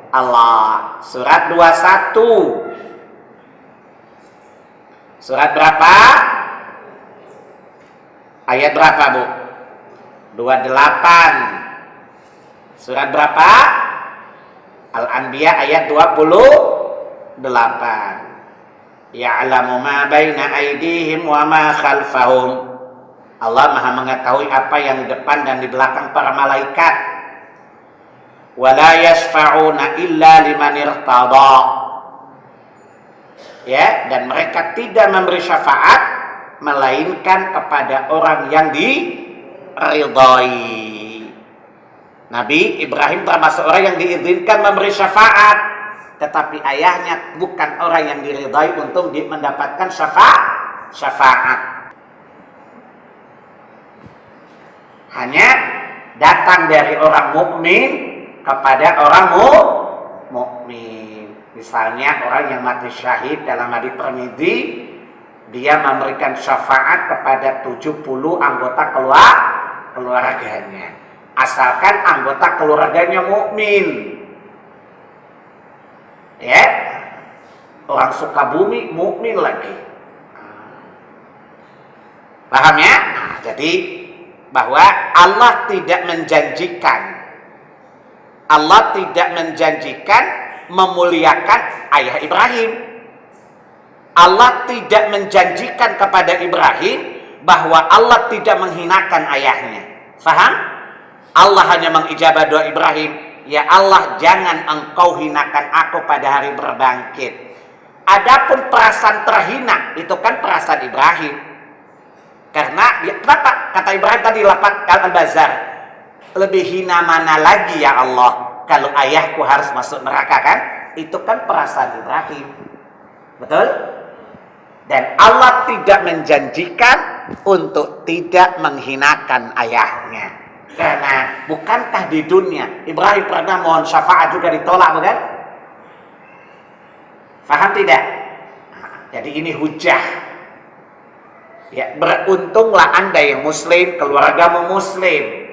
Allah. Surat 21. Surat berapa? Ayat berapa, Bu? 28. Surat berapa? Al-Anbiya ayat 28. Ya'lamu ma baina aydihim wa ma khalfahum. Allah Maha mengetahui apa yang di depan dan di belakang para malaikat. Wa la yashfa'una illa liman irtada. Ya, dan mereka tidak memberi syafaat melainkan kepada orang yang diridhai. Nabi Ibrahim termasuk orang yang diizinkan memberi syafaat, tetapi ayahnya bukan orang yang diridhai untuk mendapatkan syafaat. Hanya datang dari orang mukmin kepada orang mukmin. Misalnya orang yang mati syahid dalam hadits Tirmidzi, dia memberikan syafaat kepada 70 anggota keluarganya. Asalkan anggota keluarganya mukmin. Ya. Orang Sukabumi mukmin lagi. Paham ya? Nah, jadi bahwa Allah tidak menjanjikan memuliakan ayah Ibrahim. Allah tidak menjanjikan kepada Ibrahim bahwa Allah tidak menghinakan ayahnya. Faham? Allah hanya mengijabah doa Ibrahim, ya Allah, jangan engkau hinakan aku pada hari berbangkit. Adapun perasaan terhina itu kan perasaan Ibrahim. Karena kenapa kata Ibrahim tadi lafaz Al-Bazar, lebih hina mana lagi ya Allah kalau ayahku harus masuk neraka, kan? Itu kan perasaan Ibrahim. Betul? Dan Allah tidak menjanjikan untuk tidak menghinakan ayahnya. Karena bukankah di dunia Ibrahim pernah mohon syafaat juga ditolak, bukan? Faham tidak? Nah, jadi ini hujah. Ya, beruntunglah Anda yang muslim, keluargamu muslim.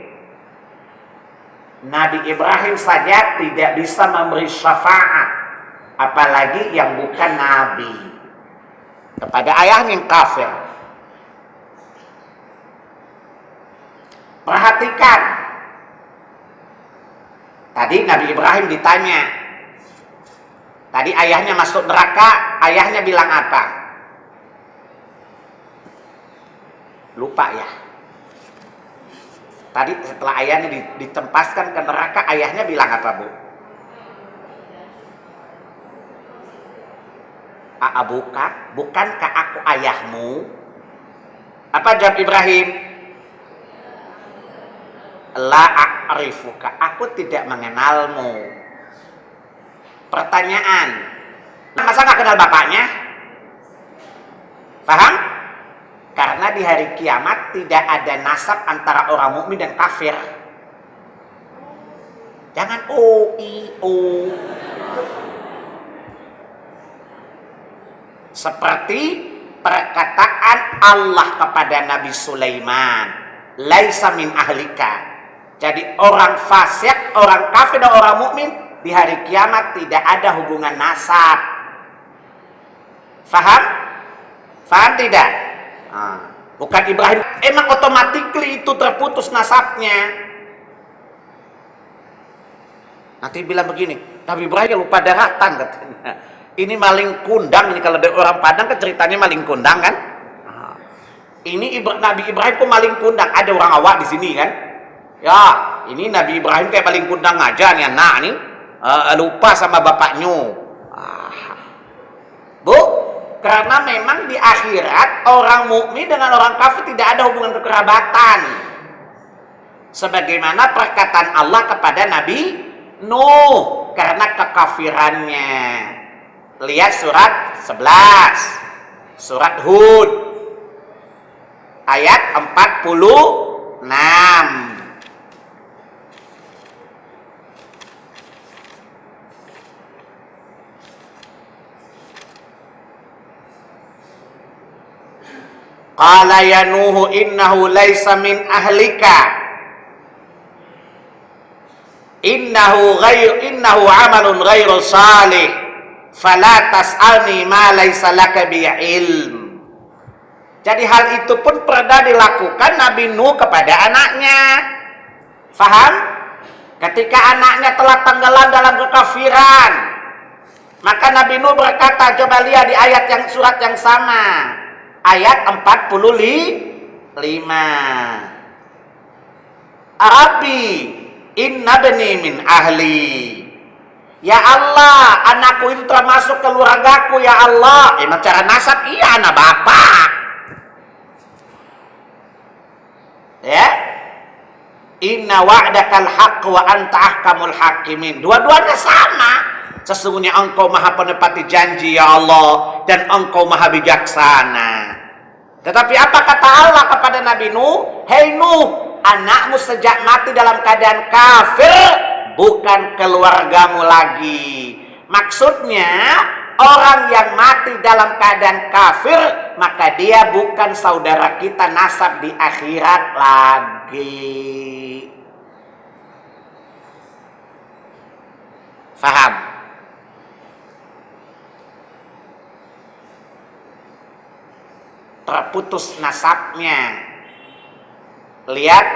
Nabi Ibrahim saja tidak bisa memberi syafaat, apalagi yang bukan nabi, kepada ayahnya yang kafir. Perhatikan, tadi Nabi Ibrahim ditanya, tadi ayahnya masuk neraka, ayahnya bilang apa? Lupa ya. Tadi setelah ayahnya ditempaskan ke neraka, ayahnya bilang apa, Bu? A'abuka, bukankah aku ayahmu? Apa jawab Ibrahim? La a'rifuka, aku tidak mengenalmu. Pertanyaan, masa nggak kenal bapaknya? Paham? Karena di hari kiamat tidak ada nasab antara orang mukmin dan kafir. Jangan seperti perkataan Allah kepada Nabi Sulaiman, laisa min ahlika. Jadi orang fasik, orang kafir dan orang mukmin di hari kiamat tidak ada hubungan nasab. Faham? Faham tidak? Bukan Ibrahim, emang otomatis itu terputus nasabnya. Nanti bilang begini, Nabi Ibrahim lupa daratan katanya. Ini maling kundang, ini kalau dari orang Padang kan ceritanya maling kundang kan? Ini Nabi Ibrahim kok maling kundang? Ada orang awak di sini kan? Ya, ini Nabi Ibrahim kayak maling kundang aja nih anak nih, lupa sama bapaknya. Bu, karena memang di akhirat orang mukmin dengan orang kafir tidak ada hubungan kekerabatan. Sebagaimana perkataan Allah kepada Nabi Nuh karena kekafirannya. Lihat surat 11, surat Hud ayat 46. Qala ya Nuhu innahu laisa min ahlika innahu amalun ghairu salih fala tas'alni ma laisa laka bi ilm. Jadi hal itu pun pernah dilakukan Nabi Nuh kepada anaknya. Faham? Ketika anaknya telah tenggelam dalam kekafiran, maka Nabi Nuh berkata, coba lihat di ayat yang surat yang sama, ayat 45. Rabbi inna bani min ahli. Ya Allah, anakku itu termasuk keluargaku ya Allah. Emang cara nasab iya anak bapak. Ya. Inna wa'dakal haqq wa anta ahkamul hakimin. Dua-duanya sama. Sesungguhnya engkau maha penepati janji ya Allah, dan engkau maha bijaksana. Tetapi apa kata Allah kepada Nabi Nuh? Hei Nuh, anakmu sejak mati dalam keadaan kafir bukan keluargamu lagi. Maksudnya orang yang mati dalam keadaan kafir, maka dia bukan saudara kita nasab di akhirat lagi. Faham? Terputus nasabnya. Lihat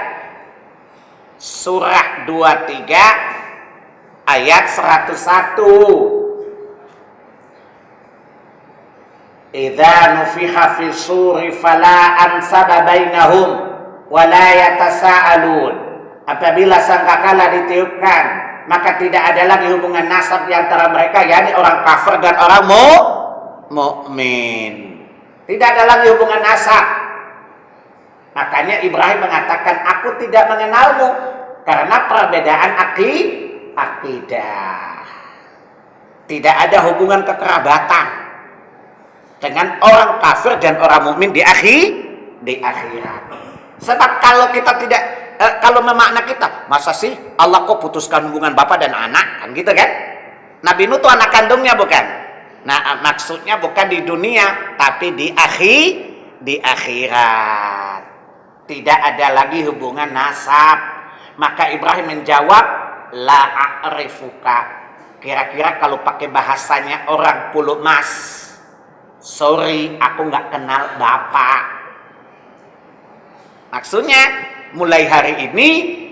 surah 23 ayat 101. Idza nufiha fi suri fala ansaba bainahum wa la yatasaalun. Apabila sangkakala ditiupkan, maka tidak ada lagi hubungan nasab di antara mereka, yakni orang kafir dan orang mukmin. Tidak ada lagi hubungan nasab. Makanya Ibrahim mengatakan, aku tidak mengenalmu karena perbedaan akidah. Tidak ada hubungan kekerabatan dengan orang kafir dan orang mukmin di akhirat. Sebab kalau kita tidak kalau memakna kita, masa sih Allah kok putuskan hubungan bapak dan anak, kan gitu kan? Nabi Nuh itu anak kandungnya bukan? Nah, maksudnya bukan di dunia, tapi di akhirat. Tidak ada lagi hubungan nasab. Maka Ibrahim menjawab, la a'rifuka. Kira-kira kalau pakai bahasanya orang Pulau Mas, sorry, aku nggak kenal bapak. Maksudnya, mulai hari ini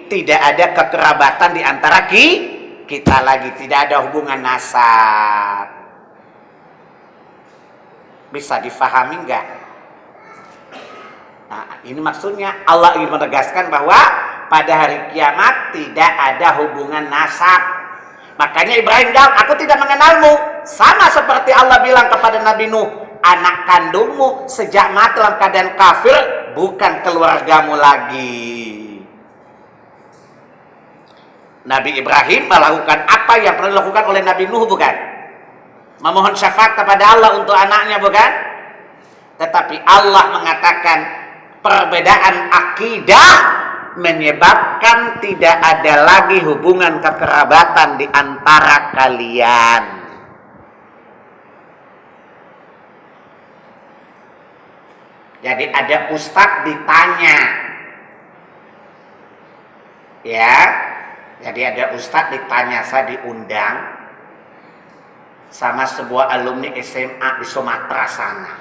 tidak ada kekerabatan di antara kita lagi, tidak ada hubungan nasab. Bisa difahami nggak? Nah, ini maksudnya Allah ingin menegaskan bahwa pada hari kiamat tidak ada hubungan nasab. Makanya Ibrahim jawab, aku tidak mengenalmu. Sama seperti Allah bilang kepada Nabi Nuh, anak kandungmu sejak mati dalam keadaan kafir, bukan keluargamu lagi. Nabi Ibrahim melakukan apa yang pernah dilakukan oleh Nabi Nuh, bukan? Memohon syafaat kepada Allah untuk anaknya, bukan? Tetapi Allah mengatakan perbedaan akidah menyebabkan tidak ada lagi hubungan kekerabatan di antara kalian. Jadi ada ustadz ditanya, ya, jadi ada ustadz ditanya, saya diundang sama sebuah alumni SMA di Sumatera sana,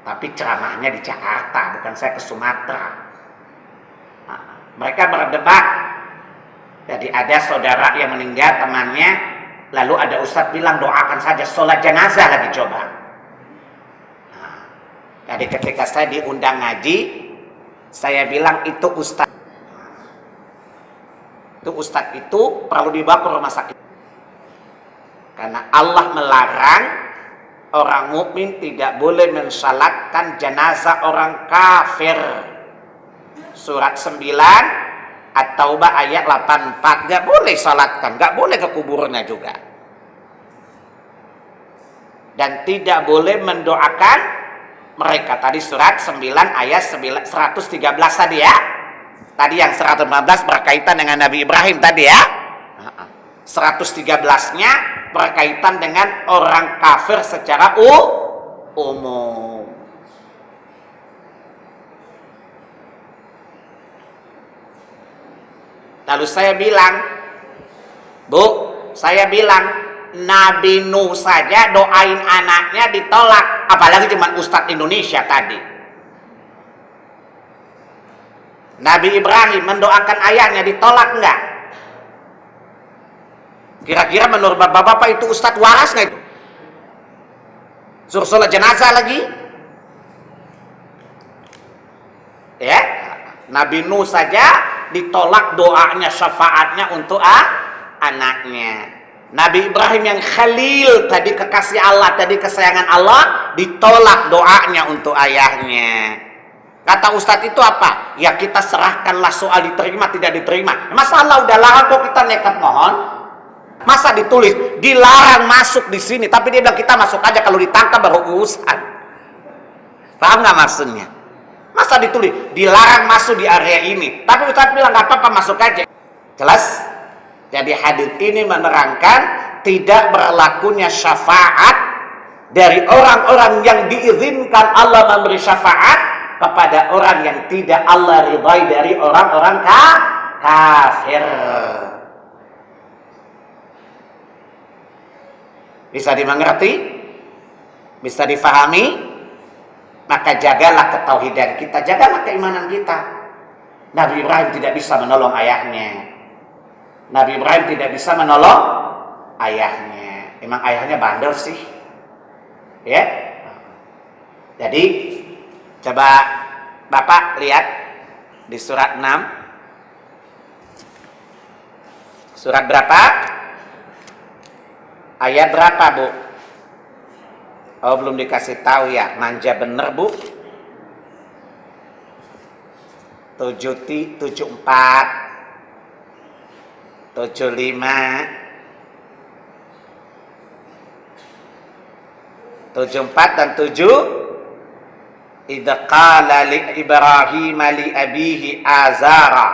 tapi ceramahnya di Jakarta, bukan saya ke Sumatera. Nah, mereka berdebat. Jadi ada saudara yang meninggal temannya, lalu ada ustadz bilang doakan saja, sholat jenazah lagi coba. Nah, jadi ketika saya diundang ngaji, saya bilang itu ustadz itu perlu dibawa ke rumah sakit. Karena Allah melarang orang mukmin tidak boleh mensalatkan jenazah orang kafir. Surat 9 At-Taubah ayat 84, nggak boleh salatkan, nggak boleh ke kuburnya juga. Dan tidak boleh mendoakan mereka. Tadi surat 9 ayat 113 tadi ya. Tadi yang 115 berkaitan dengan Nabi Ibrahim tadi ya. 113-nya berkaitan dengan orang kafir secara umum. Lalu saya bilang, Bu, saya bilang Nabi Nuh saja doain anaknya ditolak, apalagi cuma Ustadz Indonesia tadi. Nabi Ibrahim mendoakan ayahnya ditolak enggak? Kira-kira menurut bapak-bapak itu Ustadz waras nggak itu? Suruh sholat jenazah lagi? Ya, Nabi Nuh saja ditolak doanya, syafaatnya untuk anaknya. Nabi Ibrahim yang Khalil tadi, kekasih Allah, tadi kesayangan Allah, ditolak doanya untuk ayahnya. Kata Ustadz itu apa? Ya kita serahkanlah soal diterima tidak diterima. Masalah udah larang kok kita nekat mohon. Masa ditulis dilarang masuk di sini, tapi dia bilang kita masuk aja, kalau ditangkap baru urusan. Paham nggak maksudnya? Masa ditulis dilarang masuk di area ini, tapi Ustaz bilang nggak apa-apa masuk aja. Jelas? Jadi hadits ini menerangkan tidak berlakunya syafaat dari orang-orang yang diizinkan Allah memberi syafaat kepada orang yang tidak Allah ridhai dari orang-orang kafir. Bisa dimengerti? Bisa difahami? Maka jagalah ketauhidan kita, jagalah keimanan kita. Nabi Ibrahim tidak bisa menolong ayahnya. Nabi Ibrahim tidak bisa menolong ayahnya. Emang ayahnya bandel sih. Ya. Jadi coba Bapak lihat di surat 6. Surat berapa? Ayat berapa, Bu? Oh, belum dikasih tahu ya. Manja bener, Bu. 74, 75, 74 dan 7. idh qala li Ibrahim li abihi Azara.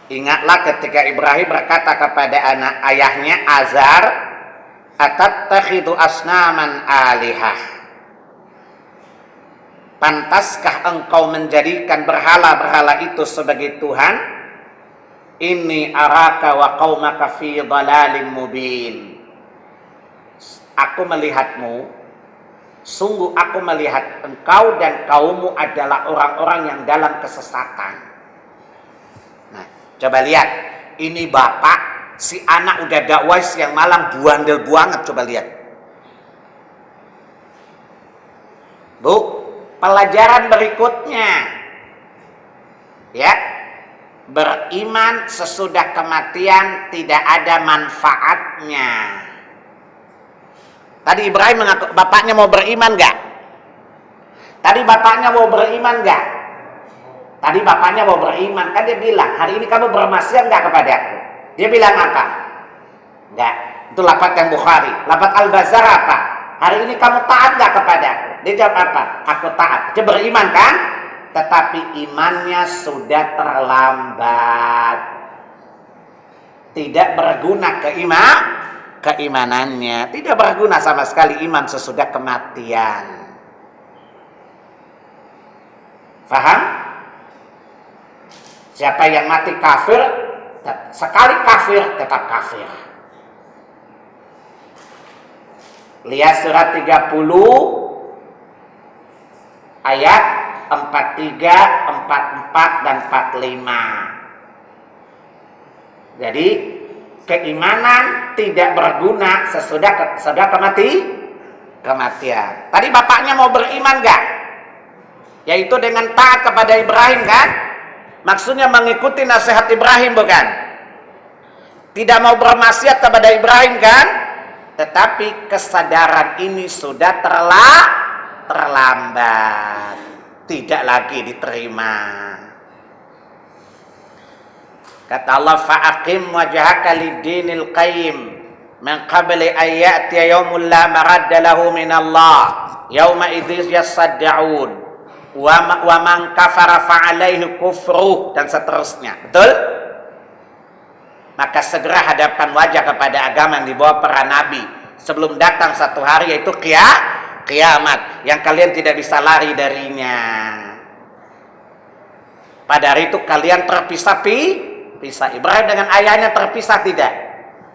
Ingatlah ketika Ibrahim berkata kepada anak ayahnya Azar, atattakhidhu asnaman alihah. Pantaskah engkau menjadikan berhala-berhala itu sebagai Tuhan? Inni araka wa qaumaka fi dhalalin mubin. Aku melihatmu, sungguh aku melihat engkau dan kaummu adalah orang-orang yang dalam kesesatan. Coba lihat, ini bapak, si anak udah dakwah siang malam buandel banget, coba lihat. Bu, pelajaran berikutnya. Ya. Beriman sesudah kematian tidak ada manfaatnya. Tadi Ibrahim mengaku, bapaknya mau beriman enggak? Tadi bapaknya mau beriman enggak? Tadi bapaknya mau beriman, kan dia bilang, hari ini kamu bermaksiat enggak kepada aku? Dia bilang apa? Enggak. Itu lafaz yang Bukhari. Lafaz Al-Bazzar apa? Hari ini kamu taat enggak kepada aku? Dia jawab apa? Aku taat. Dia beriman kan? Tetapi imannya sudah terlambat. Tidak berguna keimanannya. Tidak berguna sama sekali iman sesudah kematian. Faham? Siapa yang mati kafir, sekali kafir, tetap kafir. Lihat surat 30, ayat 43, 44, dan 45. Jadi, keimanan tidak berguna sesudah kematian. Tadi bapaknya mau beriman gak? Yaitu dengan taat kepada Ibrahim kan? Maksudnya mengikuti nasihat Ibrahim bukan? Tidak mau bermaksiat kepada Ibrahim kan? Tetapi kesadaran ini sudah terlambat. Tidak lagi diterima. Kata Allah, fa'aqim wajhaka lid-dinil qayyim min qabli an ya'tiya yawmun la maradda lahu min Allah yawma idzis yasaddaun wa man kafara fa'alaihi kufruh, dan seterusnya. Betul? Maka segera hadapan wajah kepada agama yang dibawa para nabi sebelum datang satu hari, yaitu kiamat yang kalian tidak bisa lari darinya. Pada hari itu kalian terpisah. Ibrahim dengan ayahnya terpisah tidak?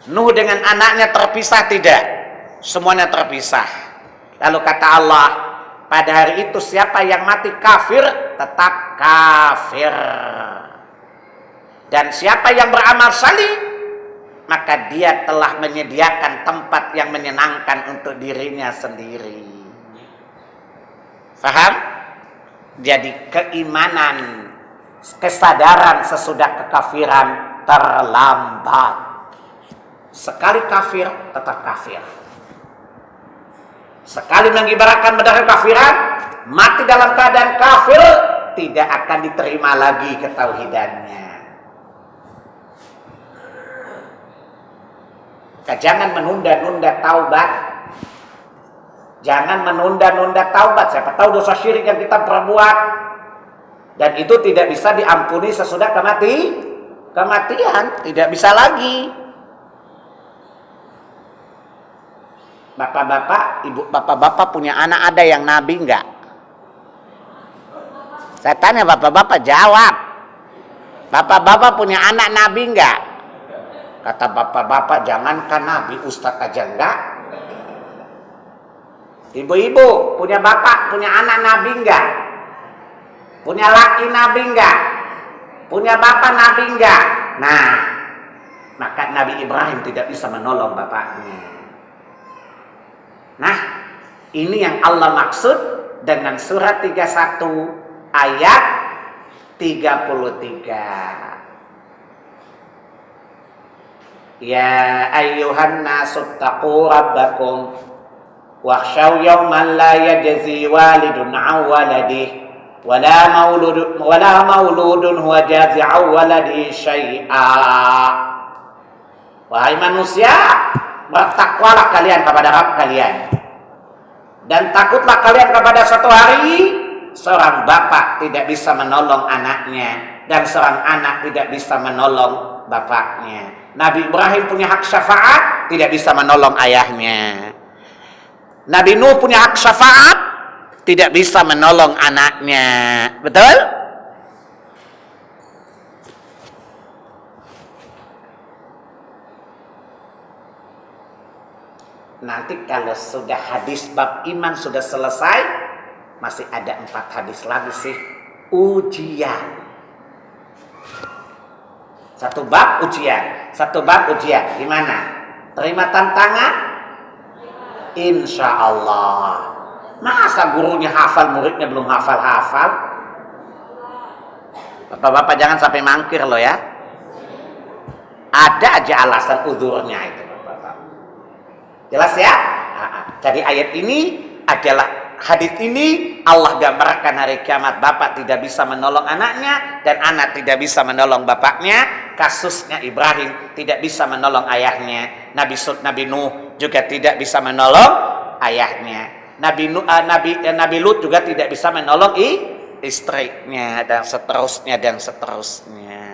Nuh dengan anaknya terpisah tidak? Semuanya terpisah. Lalu kata Allah, pada hari itu siapa yang mati kafir tetap kafir. Dan siapa yang beramal salih, maka dia telah menyediakan tempat yang menyenangkan untuk dirinya sendiri. Faham? Jadi keimanan, kesadaran sesudah kekafiran terlambat. Sekali kafir tetap kafir. Sekali mengibaratkan bendera kafiran, mati dalam keadaan kafir, tidak akan diterima lagi ketauhidannya. Jangan menunda-nunda taubat. Jangan menunda-nunda taubat. Siapa tahu dosa syirik yang kita perbuat, dan itu tidak bisa diampuni sesudah kematian. Tidak bisa lagi. Bapak-bapak, ibu bapak-bapak punya anak ada yang nabi enggak? Saya tanya bapak-bapak, jawab. Bapak-bapak punya anak nabi enggak? Kata bapak-bapak, jangankan nabi, ustadz aja enggak. Ibu-ibu punya bapak, punya anak nabi enggak? Punya laki nabi enggak? Punya bapak nabi enggak? Nah, maka Nabi Ibrahim tidak bisa menolong bapaknya. Nah, ini yang Allah maksud dengan surat 31 ayat 33. Ya ayyuhan nasu taqu rabbakum wakhshaw yawman la yajzi walidun 'an waladihi wala mauludun huwa jazi 'an waladihi syai'a. Wahai manusia, bertakwalah kalian kepada Rabb kalian, Dan takutlah kalian kepada suatu hari seorang bapak tidak bisa menolong anaknya dan seorang anak tidak bisa menolong bapaknya. Nabi Ibrahim punya hak syafaat, tidak bisa menolong ayahnya. Nabi Nuh punya hak syafaat, tidak bisa menolong anaknya. Betul? Nanti kalau sudah hadis bab iman sudah selesai, masih ada 4 hadis lagi sih. Ujian. Satu bab ujian. Gimana? Terima tantangan? Insya Allah. Masa gurunya hafal, muridnya belum hafal-hafal? Bapak-bapak jangan sampai mangkir loh ya. Ada aja alasan udurnya itu. Jelas ya? Jadi ayat ini adalah hadis ini Allah gambarkan hari kiamat bapak tidak bisa menolong anaknya dan anak tidak bisa menolong bapaknya. Kasusnya Ibrahim tidak bisa menolong ayahnya. Nabi Nuh juga tidak bisa menolong ayahnya. Nabi Lut juga tidak bisa menolong istrinya dan seterusnya.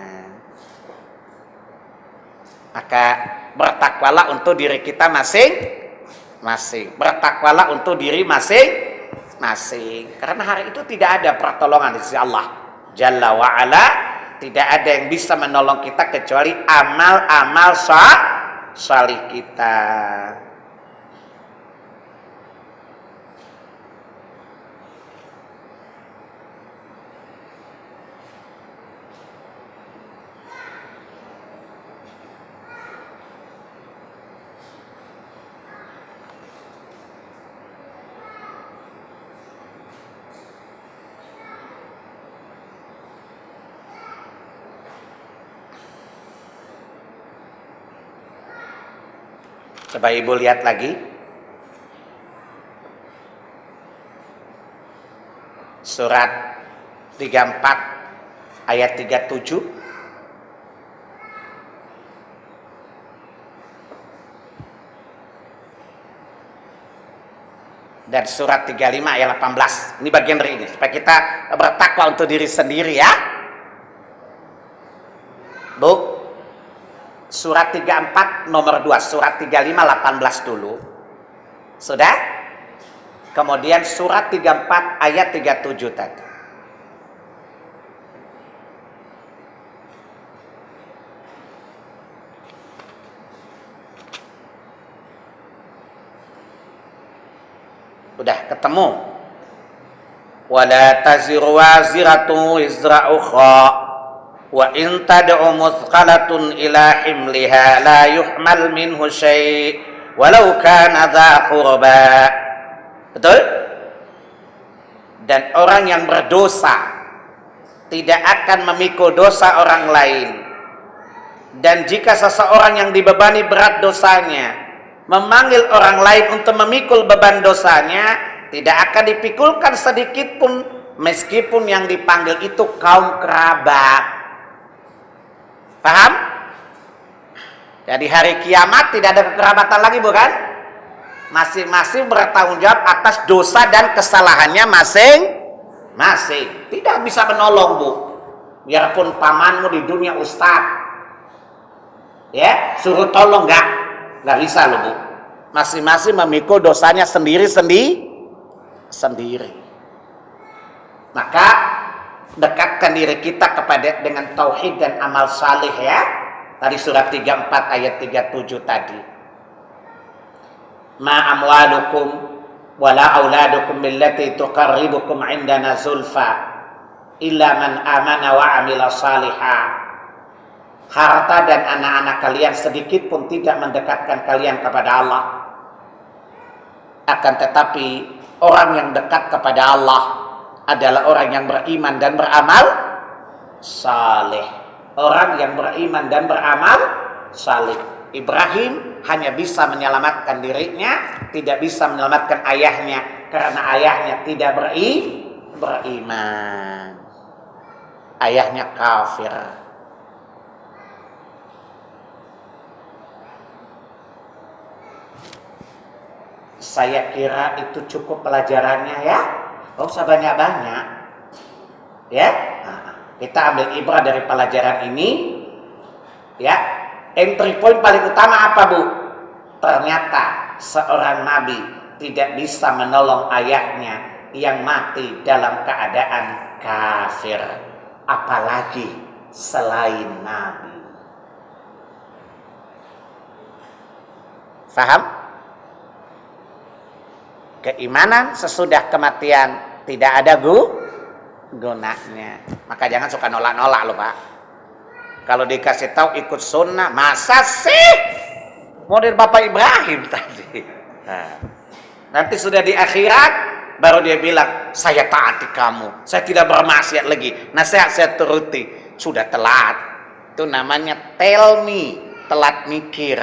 Maka bertakwalah untuk diri kita masing-masing. Bertakwalah untuk diri masing-masing. Karena hari itu tidak ada pertolongan di sisi Allah Jalla wa'ala. Tidak ada yang bisa menolong kita kecuali amal-amal salih kita. Coba ibu lihat lagi. Surat 34 ayat 37. Dan surat 35 ayat 18. Ini bagian dari ini. Supaya kita bertakwa untuk diri sendiri ya. Bu. Surat 34 nomor 2, surat 35 18 dulu. Sudah? Kemudian surat 34 ayat 37 tadi. Udah ketemu? Wala taziru waziratu wizra ukhra. Wa in tad'u muthqalatun ila himliha la yuhmal minhu syai' walau kana dha qurba. Betul? Dan orang yang berdosa tidak akan memikul dosa orang lain. Dan jika seseorang yang dibebani berat dosanya memanggil orang lain untuk memikul beban dosanya, tidak akan dipikulkan sedikit pun meskipun yang dipanggil itu kaum kerabat. Paham? Jadi hari kiamat tidak ada kekerabatan lagi, bukan? Masing-masing bertanggung jawab atas dosa dan kesalahannya masing-masing. Tidak bisa menolong, Bu. Biarpun pamanmu di dunia ustaz, ya, suruh tolong nggak bisa loh, Bu. Masing-masing memikul dosanya sendiri. Maka dekatkan diri kita dengan tauhid dan amal salih ya. Tadi surat 34 ayat 37 tadi. Ma amwalukum wala auladukum billati tuqarribukum indana zulfa illa man amana wa amila salihah. Harta dan anak-anak kalian sedikit pun tidak mendekatkan kalian kepada Allah. Akan tetapi orang yang dekat kepada Allah adalah orang yang beriman dan beramal saleh. Orang yang beriman dan beramal saleh. Ibrahim hanya bisa menyelamatkan dirinya, tidak bisa menyelamatkan ayahnya karena ayahnya tidak beriman. Ayahnya kafir. Saya kira itu cukup pelajarannya ya. Gak usah banyak-banyak. Ya, kita ambil ibrah dari pelajaran ini. Ya, entry point paling utama apa, Bu? Ternyata seorang nabi tidak bisa menolong ayahnya yang mati dalam keadaan kafir, apalagi selain nabi. Faham? Keimanan sesudah kematian tidak ada gunanya. Maka jangan suka nolak-nolak loh, Pak. Kalau dikasih tahu ikut sunnah, masa sih model Bapak Ibrahim tadi. Nah, nanti sudah di akhirat baru dia bilang, saya taati kamu, saya tidak bermaksiat lagi, nasihat saya turuti. Sudah telat. Itu namanya tell me, telat mikir.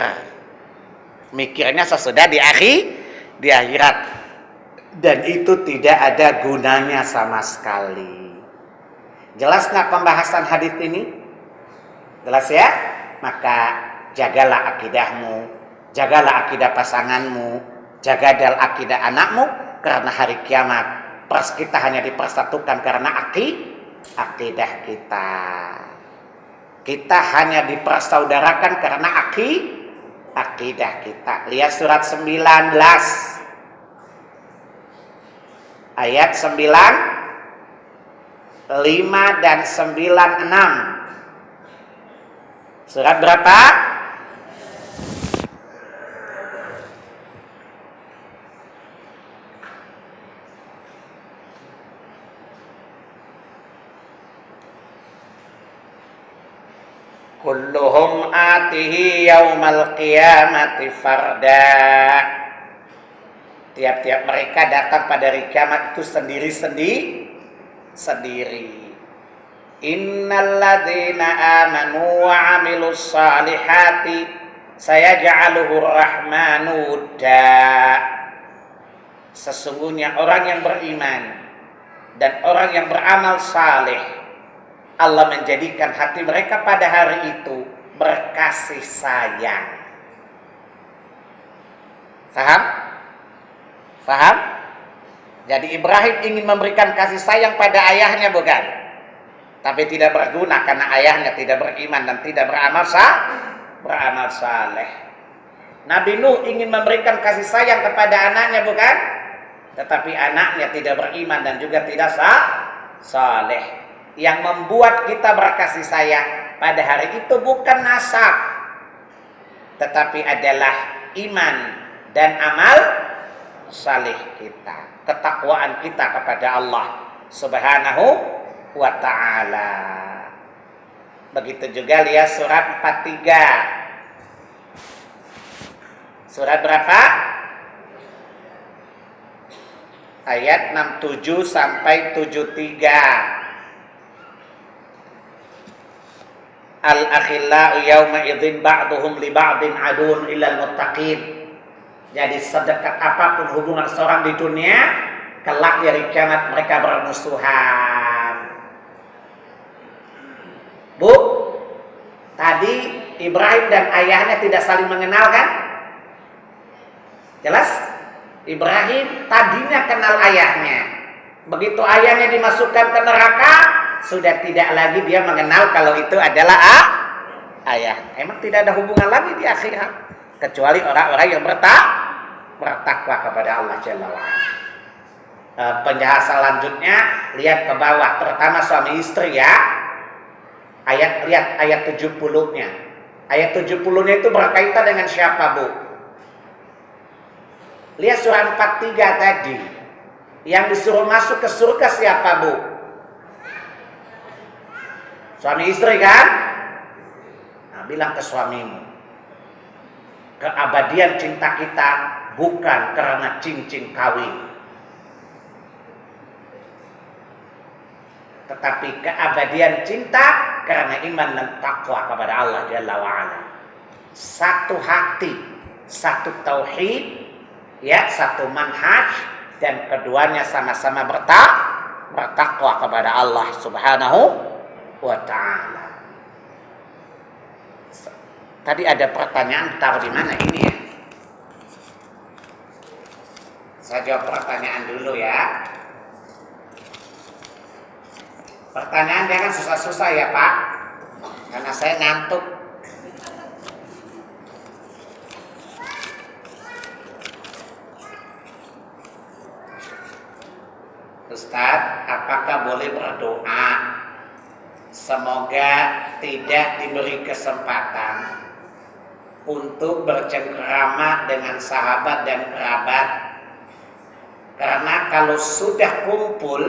Mikirnya sesudah di akhirat. Dan itu tidak ada gunanya sama sekali. Jelas nggak pembahasan hadis ini? Jelas ya? Maka jagalah akidahmu, jagalah akidah pasanganmu, jaga akidah anakmu, karena hari kiamat kita hanya dipersatukan karena akidah kita. Kita hanya dipersaudarakan karena akidah kita. Lihat surat 19 ayat 9, 5 dan 96. Surat berapa? Kulluhum atihi yaumal qiyamati farda. Tiap-tiap mereka datang pada hari kiamat itu sendiri. Innalladzina amanu wa 'amilus salihati sayaj'aluhur rahmanu wudda. Sesungguhnya orang yang beriman dan orang yang beramal saleh, Allah menjadikan hati mereka pada hari itu berkasih sayang. Faham? Jadi Ibrahim ingin memberikan kasih sayang pada ayahnya, bukan? Tapi tidak berguna karena ayahnya tidak beriman dan tidak beramal saleh. Nabi Nuh ingin memberikan kasih sayang kepada anaknya, bukan? Tetapi anaknya tidak beriman dan juga tidak saleh. Yang membuat kita berkasih sayang pada hari itu bukan nasab, tetapi adalah iman dan amal saleh kita, ketakwaan kita kepada Allah Subhanahu wa ta'ala. Begitu juga lihat surat 43. Surat berapa? Ayat 67 sampai 73. Al-akhillau yawma idzin ba'duhum li ba'din adun illal muttaqin. Jadi sedekat apapun hubungan seorang di dunia, kelak di hari kiamat mereka bermusuhan. Bu, tadi Ibrahim dan ayahnya tidak saling mengenal kan? Jelas? Ibrahim tadinya kenal ayahnya. Begitu ayahnya dimasukkan ke neraka, sudah tidak lagi dia mengenal kalau itu adalah ayah. Emang tidak ada hubungan lagi di akhirat, kecuali orang-orang yang bertakwa kepada Allah Jalla wa'ala. Penjelasan selanjutnya lihat ke bawah, terutama suami istri ya. Lihat ayat 70-nya. Ayat 70-nya itu berkaitan dengan siapa, Bu? Lihat surah 43 tadi. Yang disuruh masuk ke surga siapa, Bu? Suami istri kan? Nah, bilang ke suamimu, keabadian cinta kita bukan karena cincin kawin, tetapi keabadian cinta karena iman dan takwa kepada Allah Jalla wa'ala. Satu hati, satu tauhid, ya, satu manhaj, dan keduanya sama-sama bertakwa kepada Allah Subhanahu wa ta'ala. Tadi ada pertanyaan, taruh di mana ini ya? Saya jawab pertanyaan dulu ya. Pertanyaan jangan susah-susah ya Pak, karena saya ngantuk. Ustadz, apakah boleh berdoa semoga tidak diberi kesempatan untuk bercengkerama dengan sahabat dan kerabat? Karena kalau sudah kumpul,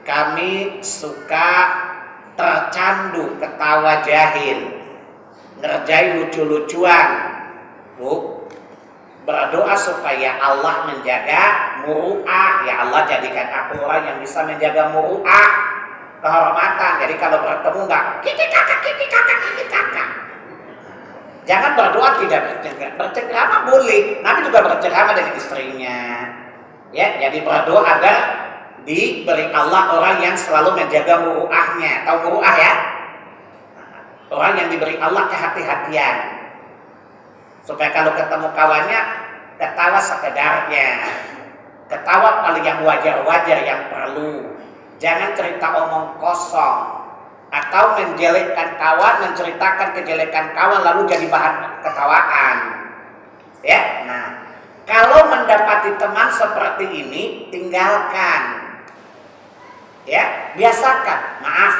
kami suka tercandu ketawa jahil, ngerjain lucu-lucuan. Bu, berdoa supaya Allah menjaga muru'ah. Ya Allah, jadikan aku orang yang bisa menjaga muru'ah, kehormatan. Jadi kalau bertemu enggak kiki kakak. Jangan berdoa tidak bercengkerama. Bercengkerama boleh, Nabi juga bercengkerama dengan istrinya. Ya, jadi berdoa agar diberi Allah orang yang selalu menjaga muru'ahnya. Tahu muru'ah ya? Orang yang diberi Allah kehati-hatian, supaya kalau ketemu kawannya ketawa sekedarnya, ketawa paling yang wajar-wajar yang perlu. Jangan cerita omong kosong atau menjelekkan kawan, menceritakan kejelekan kawan lalu jadi bahan ketawaan. Ya, nah kalau mendapati teman seperti ini, tinggalkan. Ya, biasakan. Maaf,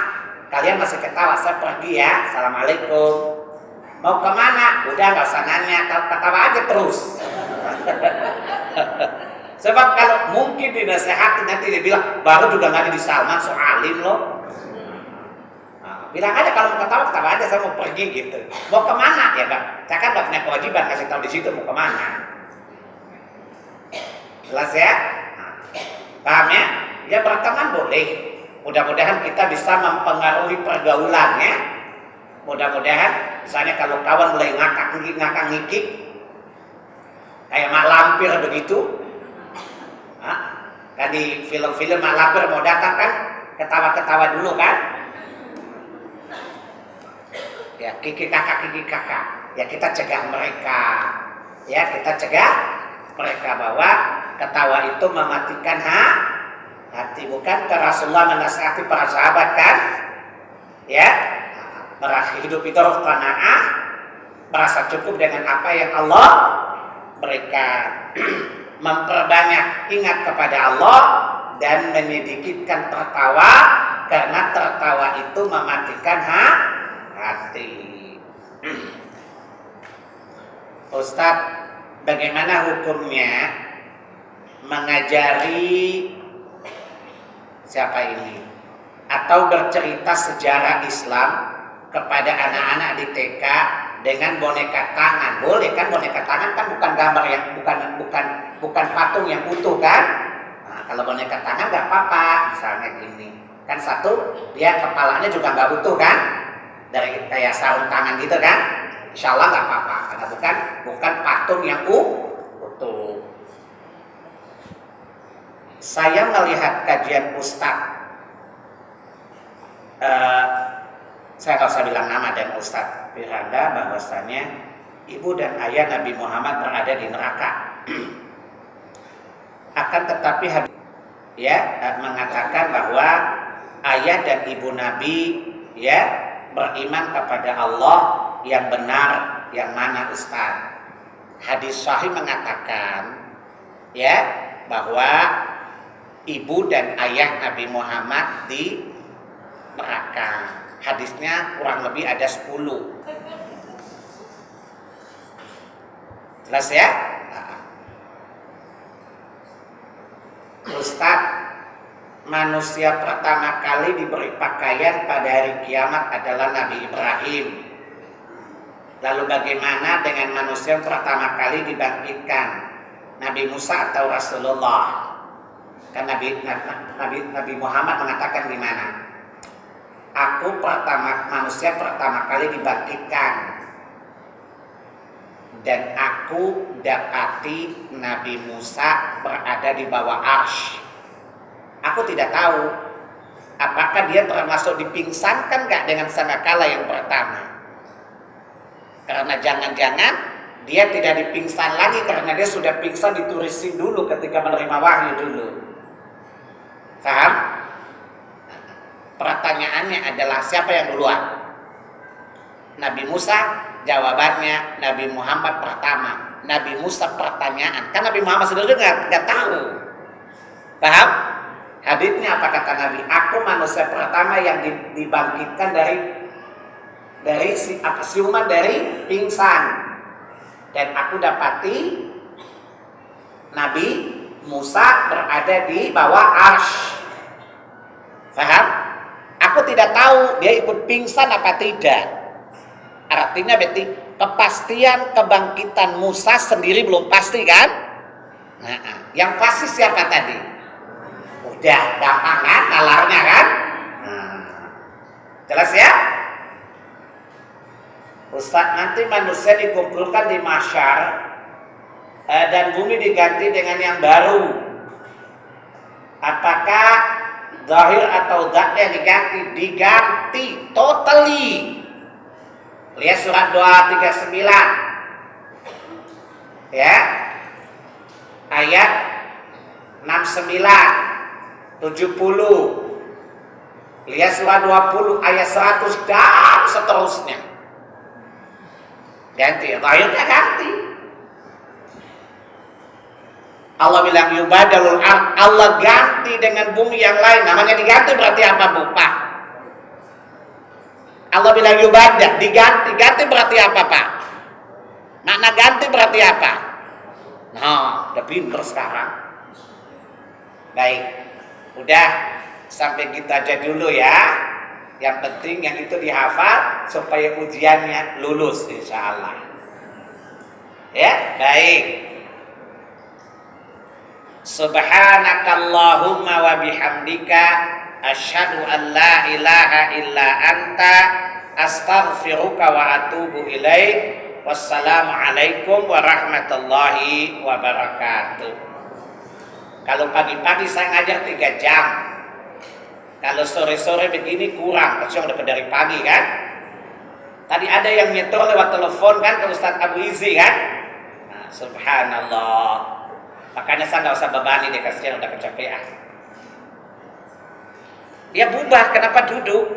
kalian masih ketawa, saya pergi ya. Assalamualaikum. Mau kemana? Udah nggak usah nanya, ketawa aja terus. Sebab kalau mungkin dinasehati nanti dia bilang, baru juga nggak di Salman, so alim loh. Nah, bilang aja kalau mau ketawa aja, saya mau pergi gitu. Mau kemana? Ya Bang, saya kan nggak punya kewajiban kasih tahu di situ mau kemana. Jelas ya? Nah, paham ya? Ya berteman boleh. Mudah-mudahan kita bisa mempengaruhi pergaulan ya. Mudah-mudahan misalnya kalau kawan mulai ngakak-ngikik kayak mak lampir begitu. Nah, kan di film-film mak lampir mau datang kan ketawa-ketawa dulu kan? Ya kiki kakak. Ya kita cegah mereka. Ya kita cegah mereka bahwa ketawa itu mematikan hati. Bukan Rasulullah menasihati para sahabat kan? Ya, merasa hidup itu harus qanaah, merasa cukup dengan apa yang Allah berikan, memperbanyak ingat kepada Allah dan menyedikitkan tertawa, karena tertawa itu mematikan hati. Ustadz, bagaimana hukumnya mengajari siapa ini atau bercerita sejarah Islam kepada anak-anak di TK dengan boneka tangan? Boleh kan? Boneka tangan kan bukan gambar yang bukan patung yang utuh kan? Nah, kalau boneka tangan nggak apa-apa. Misalnya gini, kan satu dia kepalanya juga nggak utuh kan? Dari kayak sarung tangan gitu kan? Insya Allah nggak apa-apa karena bukan patung yang utuh. Saya melihat kajian Ustadz, saya nggak usah bilang nama dan Ustadz Firanda, bahwasanya ibu dan ayah Nabi Muhammad berada di neraka. Akan tetapi ya mengatakan bahwa ayah dan ibu Nabi ya beriman kepada Allah yang benar, yang mana Ustadz? Hadis sahih mengatakan ya bahwa ibu dan ayah Nabi Muhammad di neraka. Hadisnya kurang lebih ada 10. Jelas ya? Ustadz, manusia pertama kali diberi pakaian pada hari kiamat adalah Nabi Ibrahim. Lalu bagaimana dengan manusia yang pertama kali dibangkitkan? Nabi Musa atau Rasulullah? Kan Nabi Muhammad mengatakan gimana? Aku manusia pertama kali dibangkitkan, dan aku dapati Nabi Musa berada di bawah arsy. Aku tidak tahu apakah dia termasuk dipingsankan gak dengan sangkakala yang pertama. Karena jangan-jangan dia tidak dipingsan lagi karena dia sudah pingsan diturisin dulu ketika menerima wahyu dulu. Paham? Pertanyaannya adalah siapa yang duluan? Nabi Musa? Jawabannya Nabi Muhammad pertama. Nabi Musa pertanyaan. Kan Nabi Muhammad sendiri nggak tahu. Paham? Haditsnya apa kata Nabi? Aku manusia pertama yang dibangkitkan dari siuman dari pingsan. Dan aku dapati Nabi Musa berada di bawah arsy. Paham? Aku tidak tahu dia ikut pingsan apa tidak. Artinya berarti kepastian kebangkitan Musa sendiri belum pasti kan? Nah, yang pasti siapa tadi? Udah gampang kan nalarnya kan? Jelas ya? Ustaz, nanti manusia dikumpulkan di mahsyar dan bumi diganti dengan yang baru. Apakah zahir atau zat yang diganti? Diganti totally. Lihat surat doa 39 ya, ayat 69, 70. Lihat surat 20 ayat 100 dan seterusnya. Ganti, zahirnya ganti. Allah bilang yubadalul ard, Allah ganti dengan bumi yang lain. Namanya diganti berarti apa, Bu? Pak? Allah bilang yubadal, diganti. Ganti berarti apa, Pak? Makna ganti berarti apa? Nah, udah pinter sekarang. Baik, udah sampai kita aja dulu ya. Yang penting yang itu dihafal supaya ujiannya lulus insya Allah. Ya, baik. Subhanakallahumma wa bihamdika asyhadu an la ilaha illa anta astaghfiruka wa atubu ilaik. Wassalamualaikum warahmatullahi wabarakatuh. Kalau pagi-pagi saya ngajar 3 jam. Kalau sore-sore begini kurang, maksudnya udah dari pagi kan. Tadi ada yang nyetor lewat telepon kan ke Ustadz Abu Izi kan. Nah, subhanallah. Makanya saya nggak usah bebani deh, kasihan udah kecapean. Dia bubar, kenapa duduk?